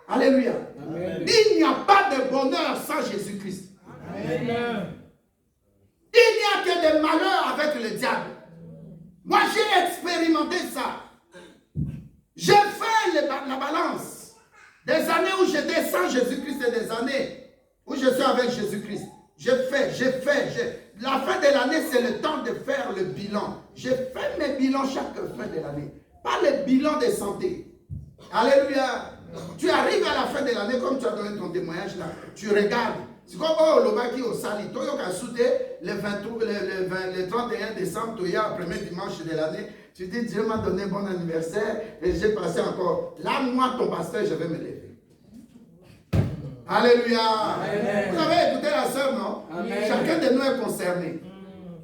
Alléluia. Amen. Il n'y a pas de bonheur sans Jésus-Christ. Amen. Il n'y a que des malheurs avec le diable. Moi, j'ai expérimenté ça. J'ai fait la balance. Des années où j'étais sans Jésus-Christ et des années où je suis avec Jésus-Christ. J'ai fait. La fin de l'année, c'est le temps de faire le bilan. J'ai fait mes bilans chaque fin de l'année. Pas le bilan de santé. Alléluia. Tu arrives à la fin de l'année, comme tu as donné ton témoignage là, tu regardes. C'est comme le baki au sali. Tu as le 31 décembre, tu as le premier dimanche de l'année. Tu dis, Dieu m'a donné bon anniversaire et j'ai passé encore. Là, moi, ton pasteur, je vais me lever. Alléluia. Amen. Vous avez écouté la sœur, non? Amen. Chacun de nous est concerné.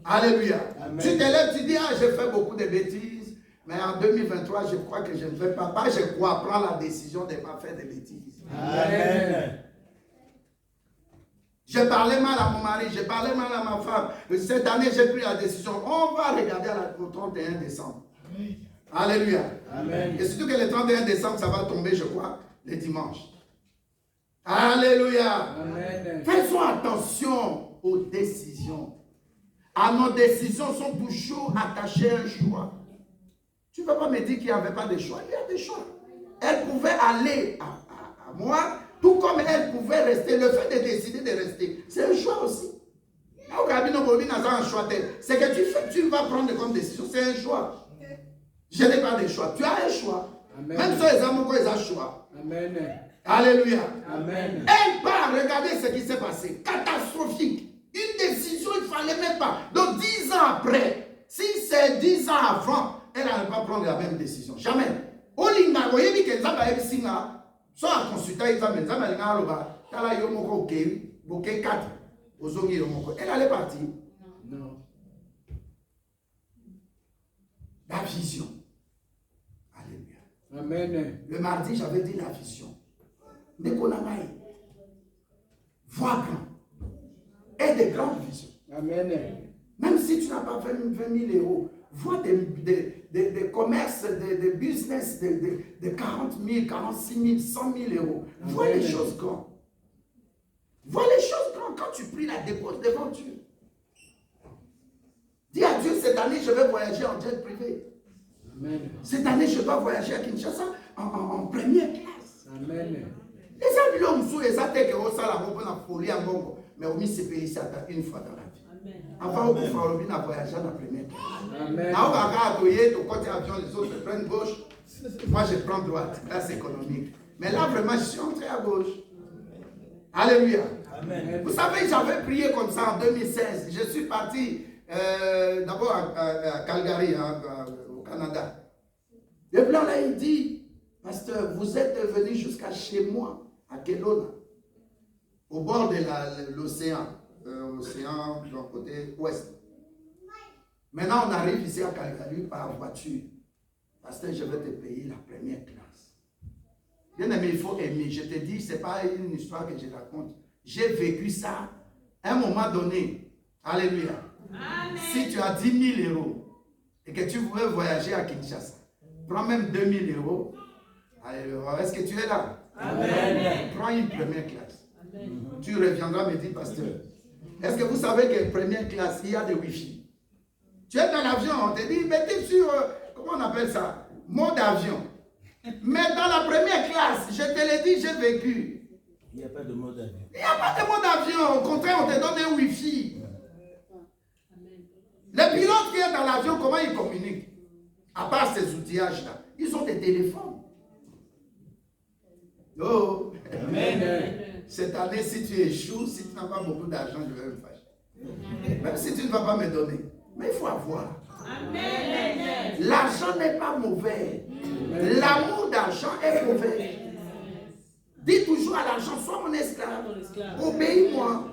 Alléluia. Amen. Tu te lèves, tu dis, j'ai fait beaucoup de bêtises. Mais en 2023, je crois que je ne vais pas. Je crois prendre la décision de ne pas faire de bêtises. Amen. J'ai parlé mal à mon mari, j'ai parlé mal à ma femme. Cette année, j'ai pris la décision. On va regarder au 31 décembre. Amen. Alléluia. Amen. Et surtout que le 31 décembre, ça va tomber, je crois, le dimanche. Alléluia. Amen. Faisons attention aux décisions. Nos décisions sont toujours attachées à un choix. Tu ne vas pas me dire qu'il n'y avait pas de choix. Il y a des choix. Elle pouvait aller à moi. Tout comme elle pouvait rester, le fait de décider de rester, c'est un choix aussi. C'est que tu vas prendre comme décision, c'est un choix. Je n'ai pas de choix, tu as un choix. Amen. Même si les amours, ils ont un choix. Amen. Alléluia. Amen. Elle part, regardez ce qui s'est passé, catastrophique. Une décision, il ne fallait même pas. Donc 10 ans après, si c'est 10 ans avant, elle n'allait pas prendre la même décision. Jamais. Olinga, vous voyez que les gens sont à consulter, ils ont dit, tala yo moko okei, bouquet 4. Elle allait partir. Non. La vision. Alléluia. Amen. Le mardi, j'avais dit la vision. Nekonamai. Vois grand. Et des grandes visions. Amen. Même si tu n'as pas 20 000 euros, vois des commerces, des business de 40 000, 46 000, 100 000 euros. Vois les choses grandes. Vois les choses grandes. Quand tu pries, la dépose devant Dieu. Dis à Dieu, cette année, je vais voyager en jet privé. Amen. Cette année, je dois voyager à Kinshasa en première classe. Amen. Les amis, sous les attaques, on s'en la robe dans la folie en Congo. Mais on se paye ça une fois dans la vie. Avant, on peut voyager en première classe. Amen. Là, on va regarder, au côté avion, les autres prennent gauche. Moi, je prends droite. Classe économique. Mais là, vraiment, je suis entré à gauche. Alléluia. Amen. Vous savez, j'avais prié comme ça en 2016. Je suis parti d'abord à Calgary, au Canada. Le blanc là, il dit, pasteur, vous êtes venu jusqu'à chez moi, à Kelowna, au bord de l'océan, l'océan du côté ouest. Maintenant, on arrive ici à Calgary par voiture. Pasteur, je vais te payer la première classe. Bien aimé, il faut aimer. Je te dis, ce n'est pas une histoire que je raconte. J'ai vécu ça à un moment donné. Alléluia. Amen. Si tu as 10 000 euros et que tu veux voyager à Kinshasa, prends même 2 000 euros. Est-ce que tu es là? Amen. Prends une première classe. Amen. Tu reviendras me dire, pasteur, est-ce que vous savez qu'en première classe, il y a des Wi-Fi? Tu es dans l'avion, on te dit, mettez sur, comment on appelle ça? Mode avion. Mais dans la première classe, je te l'ai dit, j'ai vécu. Il n'y a pas de mode avion. Il n'y a pas de mode avion. Au contraire, on te donne un Wi-Fi. Les pilotes qui sont dans l'avion, comment ils communiquent? À part ces outillages-là, ils ont des téléphones. Oh. Amen. Cette année, si tu échoues, si tu n'as pas beaucoup d'argent, je vais me fâcher. Même si tu ne vas pas me donner. Mais il faut avoir. L'argent n'est pas mauvais. L'amour d'argent est mauvais. Dis toujours à l'argent, sois mon esclave. Obéis-moi.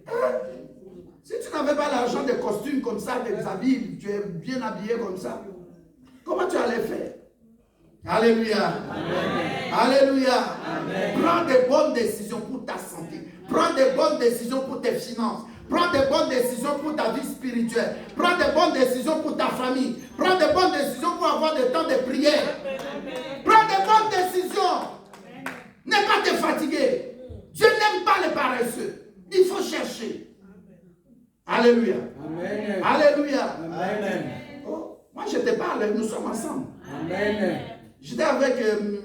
Hein? Si tu n'avais pas l'argent des costumes comme ça, des habits, tu es bien habillé comme ça, comment tu allais faire? Alléluia. Amen. Alléluia. Amen. Prends des bonnes décisions pour ta santé. Prends des bonnes décisions pour tes finances. Prends des bonnes décisions pour ta vie spirituelle. Prends des bonnes décisions pour ta famille. Prends des bonnes décisions pour avoir des temps de prière. Prends des bonnes décisions. N'aie pas te fatiguer. Dieu n'aime pas les paresseux. Il faut chercher. Alléluia. Amen. Alléluia. Amen. Oh, moi je te parle, nous sommes ensemble. Amen. J'étais avec mes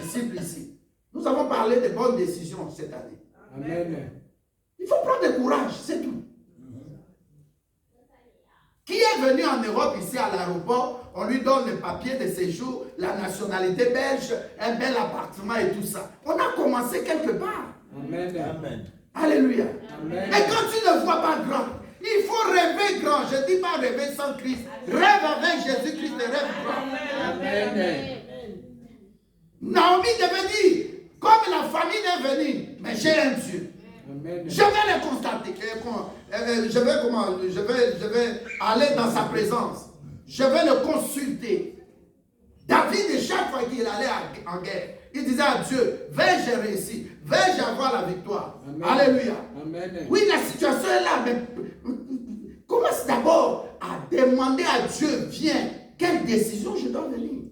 disciples ici. Nous avons parlé de bonnes décisions cette année. Amen. Il faut prendre du courage, c'est tout. Qui est venu en Europe ici à l'aéroport, on lui donne le papier de séjour, la nationalité belge, un bel appartement et tout ça. On a commencé quelque part. Amen. Amen. Alléluia. Amen. Et quand tu ne vois pas grand, il faut rêver grand. Je ne dis pas rêver sans Christ. Rêve avec Jésus-Christ et rêve grand. Amen. Naomi devait dire, comme la famille est venue, mais j'ai un Dieu. Amen. Je vais le constater. Je vais aller dans sa présence. Je vais le consulter. David, chaque fois qu'il allait en guerre, il disait à Dieu, vais-je réussir? Vais-je avoir la victoire? Amen. Alléluia. Amen. Oui, la situation est là, mais commence d'abord à demander à Dieu, viens, quelle décision je dois venir?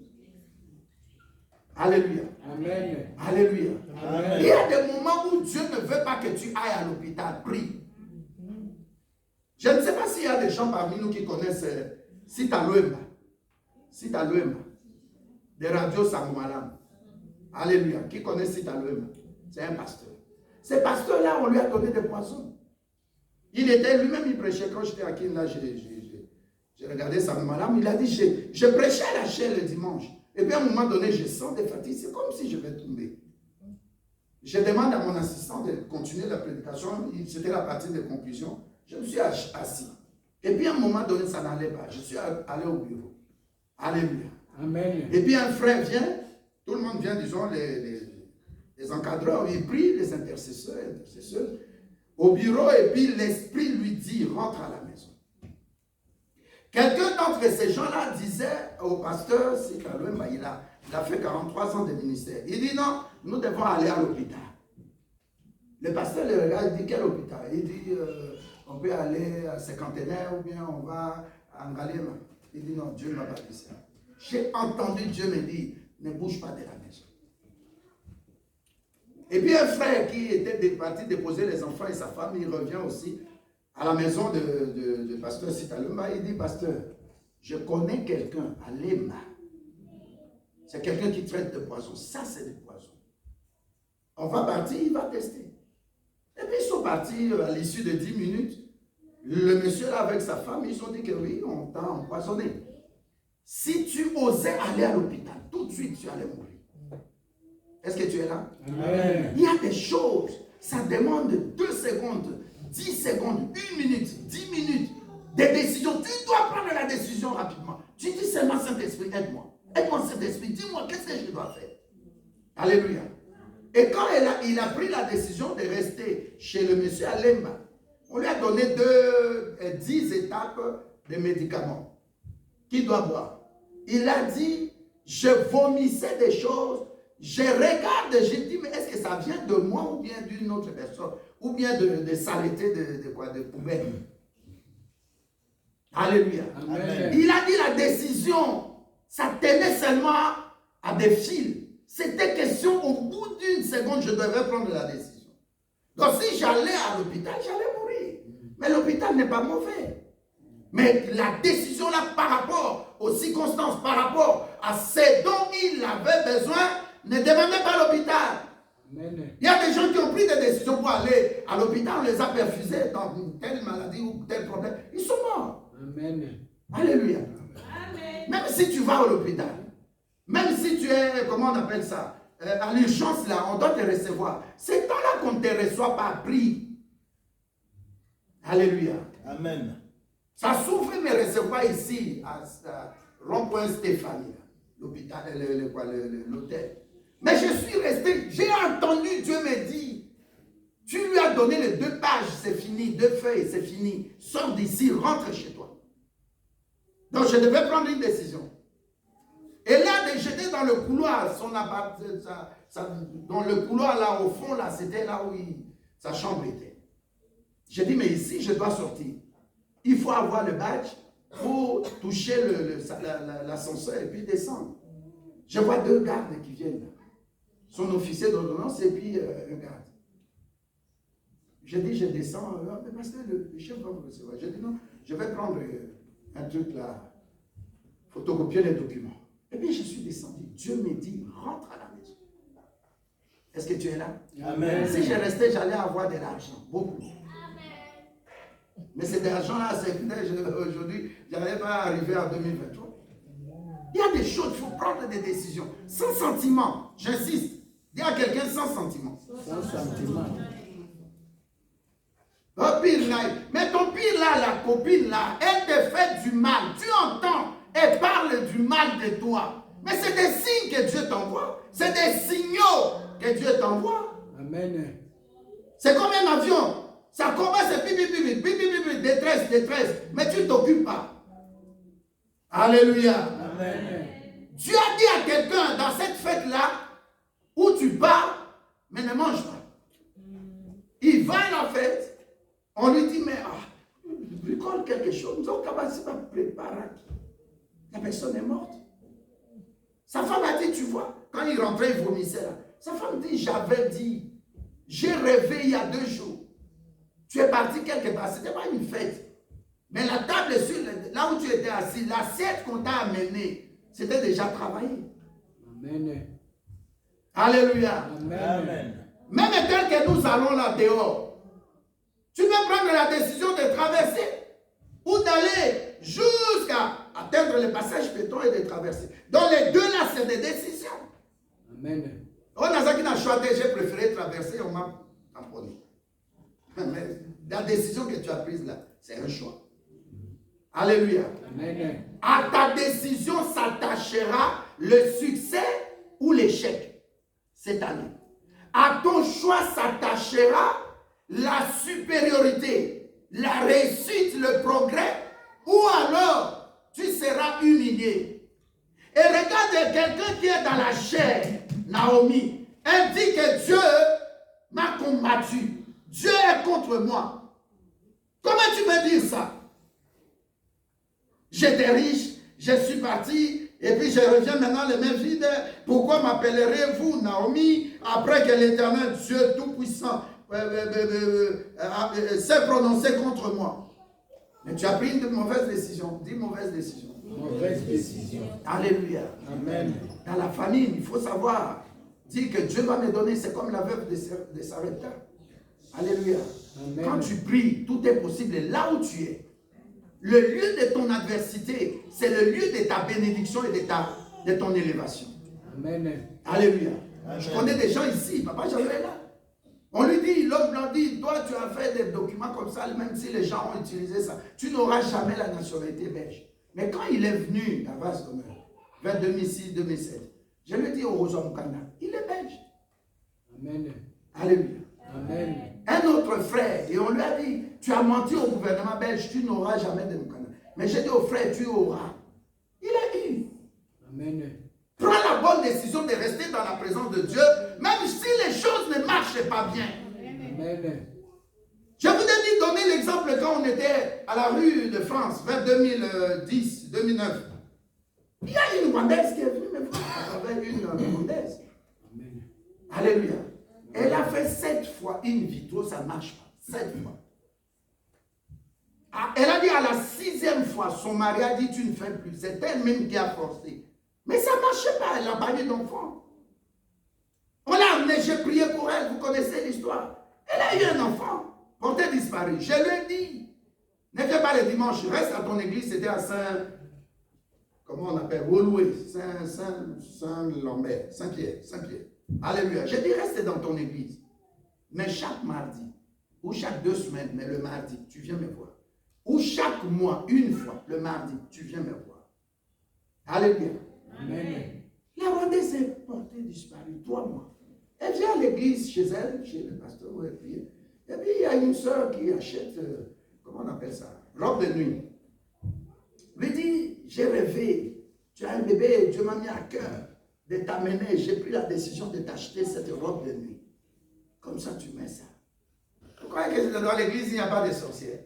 Alléluia. Amen. Alléluia. Amen. Il y a des moments où Dieu ne veut pas que tu ailles à l'hôpital. Prie. Je ne sais pas s'il y a des gens parmi nous qui connaissent Sitaloema. Sitaloema. De Radio Sangomalam. Alléluia. Qui connaît Sitaloema? C'est un pasteur. Ce pasteur-là, on lui a donné des poissons. Il était lui-même, il prêchait. Quand j'étais à Kinla, j'ai regardé Sangomalam. Il a dit, je prêchais à la chair le dimanche. Et puis à un moment donné, je sens des fatigues. C'est comme si je vais tomber. Je demande à mon assistant de continuer la prédication. C'était la partie de conclusion. Je me suis assis. Et puis à un moment donné, ça n'allait pas. Je suis allé au bureau. Alléluia. Amen. Et puis un frère vient. Tout le monde vient, disons, les encadreurs, ils prient les intercesseurs au bureau et puis l'esprit lui dit, rentre à la maison. Quelqu'un d'entre ces gens-là disait au pasteur, il a fait 43 ans de ministère. Il dit non, nous devons aller à l'hôpital. Le pasteur le regarde, il dit quel hôpital? Il dit on peut aller à Cinquantenaire ou bien on va à Angalema. Il dit non, Dieu ne m'a pas dit ça. J'ai entendu Dieu me dire, ne bouge pas de la maison. Et puis un frère qui était parti déposer les enfants et sa femme, il revient aussi à la maison de pasteur Sitalumba. Il dit, pasteur, je connais quelqu'un à Lema. C'est quelqu'un qui traite de poison. Ça, c'est du poison. On va partir, il va tester. Et puis ils sont partis à l'issue de 10 minutes. Le monsieur là avec sa femme, ils ont dit que oui, on t'a empoisonné. Si tu osais aller à l'hôpital, tout de suite tu allais mourir. Est-ce que tu es là? Amen. Il y a des choses, ça demande 2 secondes, 10 secondes, 1 minute, 10 minutes, des décisions. Tu dois prendre la décision rapidement. Tu dis seulement Saint-Esprit, aide-moi. Aide-moi Saint-Esprit, dis-moi qu'est-ce que je dois faire. Alléluia. Et quand il a pris la décision de rester chez le monsieur à Lemba, on lui a donné 10 étapes de médicaments qu'il doit boire. Il a dit, je vomissais des choses, je regarde, je dis, mais est-ce que ça vient de moi ou bien d'une autre personne, ou bien de saleté de poubelle. Alléluia. Amen. Il a dit la décision, ça tenait seulement à des fils. C'était question, au bout d'une seconde, je devais prendre la décision. Donc si j'allais à l'hôpital, j'allais mourir. Mais l'hôpital n'est pas mauvais. Mais la décision là, par rapport aux circonstances, par rapport à ce dont il avait besoin, ne demandait pas l'hôpital. Amen. Il y a des gens qui ont pris des décisions pour aller à l'hôpital, on les a perfusés dans telle maladie ou tel problème. Ils sont morts. Amen. Alléluia. Amen. Même si tu vas à l'hôpital, même si tu es, comment on appelle ça, à l'urgence là, on doit te recevoir. C'est temps-là qu'on ne te reçoit pas pris. Alléluia. Amen. Ça souffre me recevoir ici, à Rond-Point Stéphanie, l'hôpital, l'hôtel. Mais je suis resté, j'ai entendu Dieu me dire, tu lui as donné les 2 pages, c'est fini, 2 feuilles, c'est fini. Sors d'ici, rentre chez toi. Donc je devais prendre une décision. Et là, j'étais dans le couloir, dans le couloir là, au fond, là, c'était là où sa chambre était. J'ai dit, mais ici, je dois sortir. Il faut avoir le badge pour toucher l'ascenseur et puis descendre. Je vois 2 gardes qui viennent. Son officier d'ordonnance et puis un garde. J'ai dit, je descends. Mais pasteur, le chef va me recevoir. J'ai dit, non, je vais prendre un truc là, photocopier les documents. Et puis je suis descendu. Dieu me dit, rentre à la maison. Est-ce que tu es là? Amen. Si je restais, j'allais avoir de l'argent. Beaucoup. Mais cet argent-là, aujourd'hui, je n'allais pas arriver en 2023. Il y a des choses, il faut prendre des décisions. Sans sentiment, j'insiste. Dis à quelqu'un sans sentiment. Sans sentiment. Oh, pire là, mais ton pire là, la copine là, elle te fait du mal. Tu entends, elle parle du mal de toi. Mais c'est des signes que Dieu t'envoie. C'est des signaux que Dieu t'envoie. Amen. C'est comme un avion. Ça commence et puis, détresse, détresse. Mais tu ne t'occupes pas. Alléluia. Amen. Dieu a dit à quelqu'un dans cette fête-là, où tu pars, mais ne mange pas. Il va à la fête. On lui dit, mais bricole quelque chose. Nous avons commencé à préparer. La personne est morte. Sa femme a dit, tu vois, quand il rentrait, il vomissait là. Sa femme dit, j'avais dit, j'ai rêvé il y a 2 jours. Tu es parti quelque part, ce n'était pas une fête. Mais la table sur là où tu étais assis, l'assiette qu'on t'a amenée, c'était déjà travaillé. Amen. Alléluia. Amen. Même tel que nous allons là dehors, tu peux prendre la décision de traverser ou d'aller jusqu'à atteindre le passage piéton et de traverser. Donc les deux là, c'est des décisions. Amen. On a ça qui n'a choisi, j'ai préféré traverser, on m'a tamponné. Mais la décision que tu as prise là, c'est un choix. Alléluia. Amen. À ta décision s'attachera le succès ou l'échec cette année. à ton choix s'attachera la supériorité, la réussite, le progrès, ou alors tu seras humilié. Et regarde quelqu'un qui est dans la chair, Naomi, elle dit que Dieu m'a combattu, Dieu est contre moi. Comment tu peux dire ça? J'étais riche, je suis parti, et puis je reviens maintenant les mains vides. Pourquoi m'appellerez-vous Naomi, après que l'Éternel Dieu Tout-Puissant s'est prononcé contre moi? Mais tu as pris une mauvaise décision. Dis mauvaise décision. Mauvaise décision. Alléluia. Amen. Dans la famille, il faut savoir dire que Dieu va me donner. C'est comme la veuve de Sarepta. Alléluia. Amen. Quand tu pries, tout est possible. Et là où tu es, le lieu de ton adversité, c'est le lieu de ta bénédiction et de ton élévation. Amen. Alléluia. Amen. Je connais des gens ici. Papa Jean est là. On lui dit, l'homme blanc dit, toi tu as fait des documents comme ça, même si les gens ont utilisé ça, tu n'auras jamais la nationalité belge. Mais quand il est venu à Vasse-Demeure, vers 2006-2007, je lui ai dit au Rosa Mukanda, il est belge. Amen. Alléluia. Amen. Un autre frère, et on lui a dit, tu as menti au gouvernement belge, tu n'auras jamais de Mukanda. Mais j'ai dit au frère, tu auras. Il a eu. Amen. Prends la bonne décision de rester dans la présence de Dieu, même si les choses ne marchent pas bien. Amen. Je vous ai dit, donner l'exemple quand on était à la rue de France, vers 2010, 2009. Il y a une Rwandaise qui est venue me voir avec une Rwandaise. Amen. Alléluia. Elle a fait 7 fois une vitro, ça ne marche pas. 7 fois. Elle a dit à la 6e fois, son mari a dit, tu ne fais plus. C'est elle-même qui a forcé. Mais ça ne marchait pas, elle n'a pas eu d'enfant. On l'a amenée, j'ai prié pour elle, vous connaissez l'histoire. Elle a eu un enfant, porté disparu. Je lui ai dit, ne fais pas le dimanche, reste à ton église, c'était à Saint, comment on appelle, Woluwe, Saint-Lambert, Saint-Pierre. Alléluia. J'ai dit, reste dans ton église. Mais chaque mardi, ou chaque 2 semaines, mais le mardi, tu viens me voir. Ou chaque mois, une fois, le mardi, tu viens me voir. Alléluia. Amen. La Rwandaise est portée disparue 3 mois. Elle vient à l'église chez elle, chez le pasteur où elle prie. Et puis il y a une soeur qui achète, comment on appelle ça, robe de nuit. Lui dit, j'ai rêvé, tu as un bébé, Dieu m'a mis à cœur de t'amener, j'ai pris la décision de t'acheter cette robe de nuit. Comme ça tu mets ça. Vous croyez que dans l'église il n'y a pas de sorcières?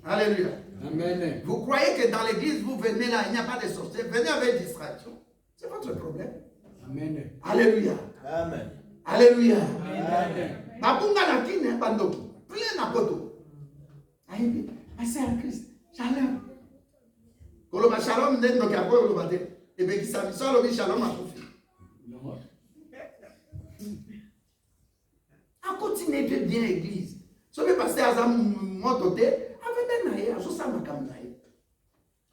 Alléluia. Amen. Vous croyez que dans l'église, vous venez là, il n'y a pas de sorciers, venez avec distraction. C'est votre problème. Amen. Alléluia. Amen. Alléluia. Amen. Babunga na kine bandoki. Plein na poto. Aïe, c'est un Christ. Shalom. Koloba shalom n'est donc à quoi le bate. Et bien qui s'amuse, shalom shalom à profit. A continuer de bien l'église. Si vous passez à Zamototé,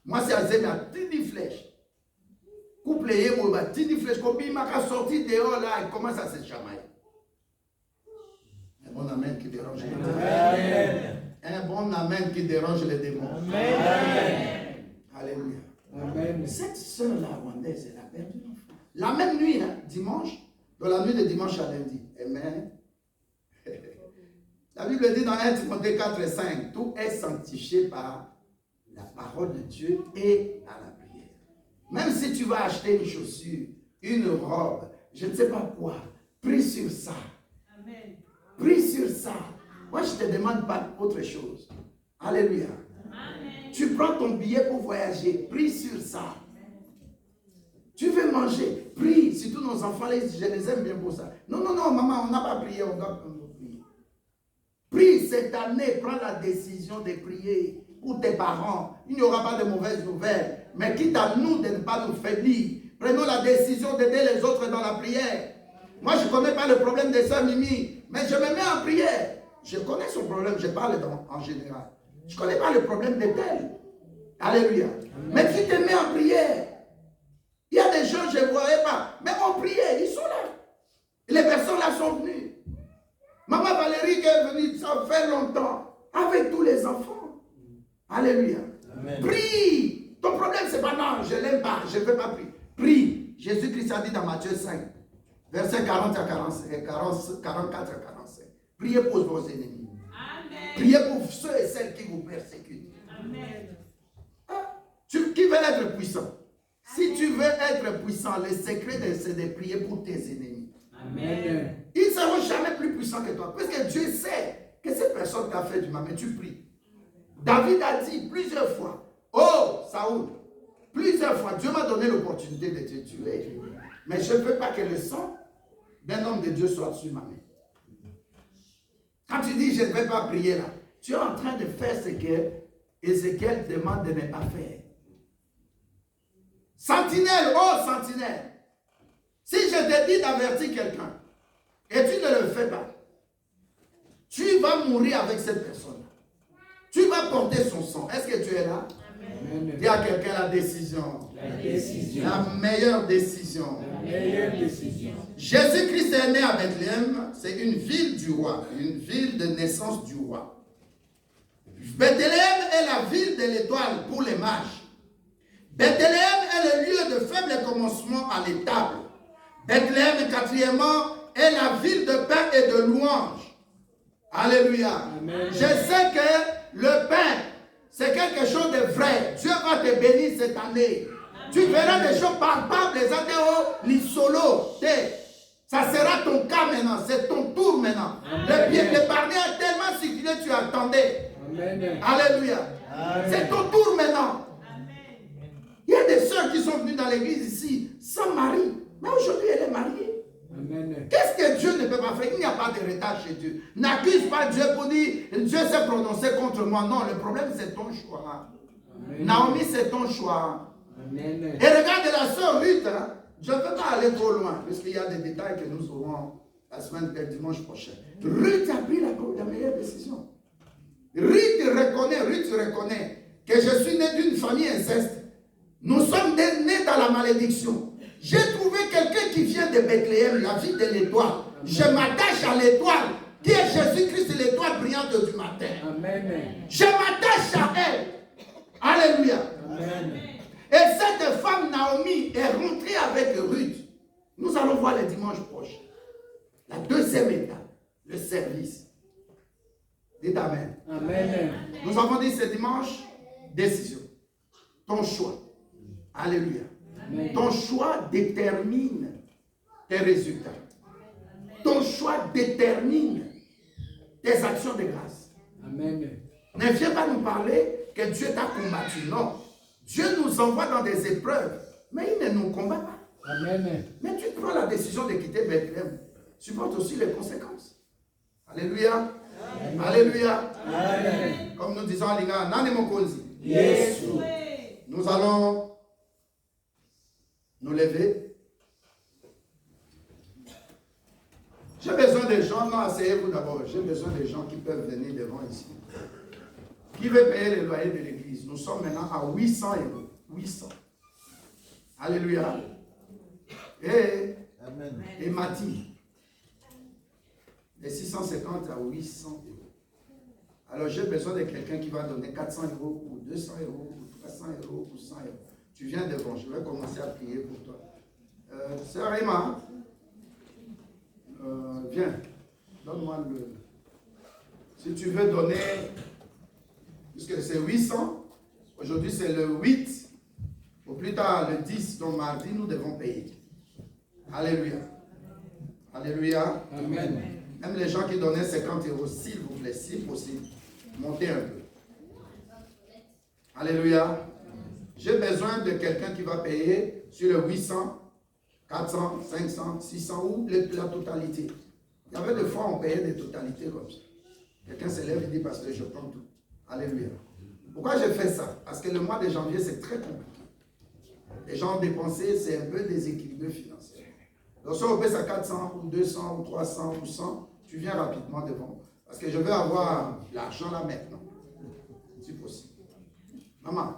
moi, c'est Azem à 10 flèches. Couple et moi, 10 flèches. Comme il m'a sorti dehors là, il commence à se chamailler. Un bon amen qui dérange les démons. Un bon amen qui dérange les démons. Amen. Alléluia. Amen. Cette sœur-là, rwandaise, elle a perdu l'enfant. La même nuit, hein, dimanche, dans la nuit de dimanche à lundi. Amen. La Bible dit dans 1 Timothée 4 et 5, tout est sanctifié par la parole de Dieu et par la prière. Même si tu vas acheter une chaussure, une robe, je ne sais pas quoi, prie sur ça. Amen. Prie sur ça. Moi, je ne te demande pas autre chose. Alléluia. Amen. Tu prends ton billet pour voyager, prie sur ça. Tu veux manger, prie. Surtout nos enfants, je les aime bien pour ça. Non, maman, on n'a pas prié, on doit prier. Prie cette année, prends la décision de prier pour tes parents. Il n'y aura pas de mauvaises nouvelles. Mais quitte à nous de ne pas nous faiblir, prenons la décision d'aider les autres dans la prière. Moi, je ne connais pas le problème de sœur Mimi, mais je me mets en prière. Je connais son problème, je parle en général. Je ne connais pas le problème de tel. Alléluia. Amen. Mais tu te mets en prière. Il y a des gens, je ne voyais pas, mais on priait, ils sont là. Les personnes là sont venues. Maman Valérie qui est venue, ça fait longtemps, avec tous les enfants. Alléluia. Amen. Prie. Ton problème, c'est pas non, je ne l'aime pas, je ne veux pas prier. Prie. Jésus-Christ a dit dans Matthieu 5, Versets 40 à 45, 44 à 45. Priez pour vos ennemis. Amen. Priez pour ceux et celles qui vous persécutent. Amen. Qui veut être puissant? Si tu veux être puissant, le secret, c'est de prier pour tes ennemis. Amen. Ils ne seront jamais plus puissants que toi. Parce que Dieu sait que cette personne t'a fait du mal, mais tu pries. David a dit plusieurs fois, oh Saoul, plusieurs fois, Dieu m'a donné l'opportunité de te tuer, mais je ne veux pas que le sang d'un homme de Dieu soit sur ma main. Quand tu dis je ne vais pas prier là, tu es en train de faire ce que Ézéchiel demande de ne pas faire. Sentinelle, oh sentinelle, si je te dis d'avertir quelqu'un et tu ne le fais pas, tu vas mourir avec cette personne. Tu vas porter son sang. Est-ce que tu es là? Amen. Dis à quelqu'un la décision. La décision. La meilleure décision. La meilleure décision. Jésus-Christ est né à Bethléem. C'est une ville du roi. Une ville de naissance du roi. Bethléem est la ville de l'étoile pour les mages. Bethléem est le lieu de faible commencement à l'étable. Bethléem, quatrièmement, est la ville de pain et de louange. Alléluia. Amen. Je sais que le pain, c'est quelque chose de vrai. Dieu va te bénir cette année. Tu verras des choses palpables, les adéos, les solos. Ça sera ton cas maintenant, c'est ton tour maintenant. Le pardon est tellement circulé, tu attendais. Amen. Alléluia. Amen. C'est ton tour maintenant. Il y a des sœurs qui sont venues dans l'église ici sans mari. Mais aujourd'hui, elle est mariée. Amen. Qu'est-ce que Dieu ne peut pas faire? Il n'y a pas de retard chez Dieu. N'accuse pas Dieu pour dire Dieu s'est prononcé contre moi. Non, le problème c'est ton choix. Amen. Naomi, c'est ton choix. Amen. Et regarde la sœur Ruth. Hein? Je ne veux pas aller trop loin, puisqu'il y a des détails que nous aurons la semaine du dimanche prochain. Ruth a pris la meilleure décision. Ruth reconnaît que je suis né d'une famille inceste. Nous sommes nés dans la malédiction. J'ai trouvé quelqu'un qui vient de Bethléem, la ville de l'étoile. Je m'attache à l'étoile, qui est Jésus-Christ, l'étoile brillante du matin. Amen. Je m'attache à elle. Alléluia. Amen. Et cette femme, Naomi, est rentrée avec Ruth. Nous allons voir le dimanche prochain. La deuxième étape, le service. Dites Amen. Amen. Nous avons dit ce dimanche, décision. Ton choix. Alléluia. Amen. Ton choix détermine tes résultats. Ton choix détermine tes actions de grâce. Amen. Ne viens pas nous parler que Dieu t'a combattu. Non. Dieu nous envoie dans des épreuves, mais il ne nous combat pas. Amen. Mais tu prends la décision de quitter Bethléem. Supporte aussi les conséquences. Alléluia. Amen. Alléluia. Amen. Comme nous disons à l'Iga, Nani Mokonzi. Yes. Nous allons nous lever. J'ai besoin des gens, non, asseyez-vous d'abord. J'ai besoin des gens qui peuvent venir devant ici. Qui veut payer le loyer de l'église? Nous sommes maintenant à 800 euros. 800. Alléluia. Et Mati. De 650 à 800 euros. Alors j'ai besoin de quelqu'un qui va donner 400 euros ou 200 euros ou 300 euros ou 100 euros. Tu viens devant, je vais commencer à prier pour toi. Sœur Emma, viens, donne-moi le... Si tu veux donner, puisque c'est 800, aujourd'hui c'est le 8, ou plus tard le 10, donc mardi, nous devons payer. Alléluia. Alléluia. Amen. Même les gens qui donnaient 50 euros, s'il vous plaît, si possible, montez un peu. Alléluia. J'ai besoin de quelqu'un qui va payer sur le 800, 400, 500, 600 ou la totalité. Il y avait des fois on payait des totalités comme ça. Quelqu'un se lève et dit, pasteur, je prends tout. Alléluia. Pourquoi je fais ça? Parce que le mois de janvier, c'est très compliqué. Les gens ont dépensé, c'est un peu déséquilibré financièrement. Donc, si on paie ça 400 ou 200 ou 300 ou 100, tu viens rapidement devant. Parce que je veux avoir l'argent là maintenant. Si possible. Maman.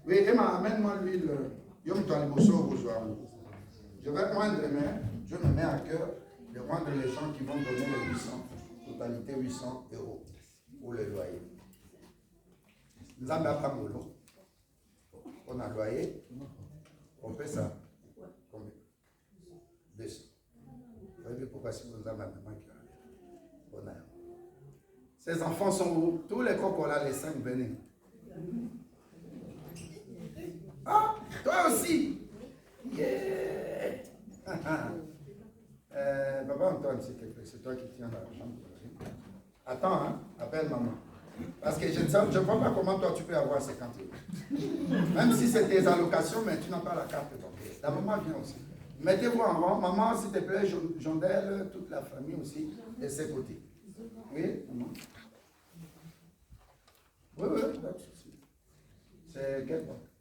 Oui, Emma, amène-moi l'huile. Je vais oindre les mains. Dieu me met à cœur de rendre les gens qui vont donner les 800, totalité 800 euros pour le loyer. Nous avons pas de l'eau. On a loyer. On fait ça. Combien? 200. voici vous avez ma maman qui arrive. Bonheur. Ces enfants sont où? Tous les cocos là, les 5, venez. Ah, toi aussi. Yeah. Papa Antoine, s'il te plaît, c'est toi qui tiens l'argent. Attends, hein, appelle maman. Parce que je ne vois pas comment toi tu peux avoir 50 euros. Même si c'est tes allocations, mais tu n'as pas la carte bancaire. La maman vient aussi. Mettez-vous en rang. Maman, s'il te plaît, Jondelle, toute la famille aussi, de ses côtés. Oui, maman? Oui, pas de souci. C'est quelle banque?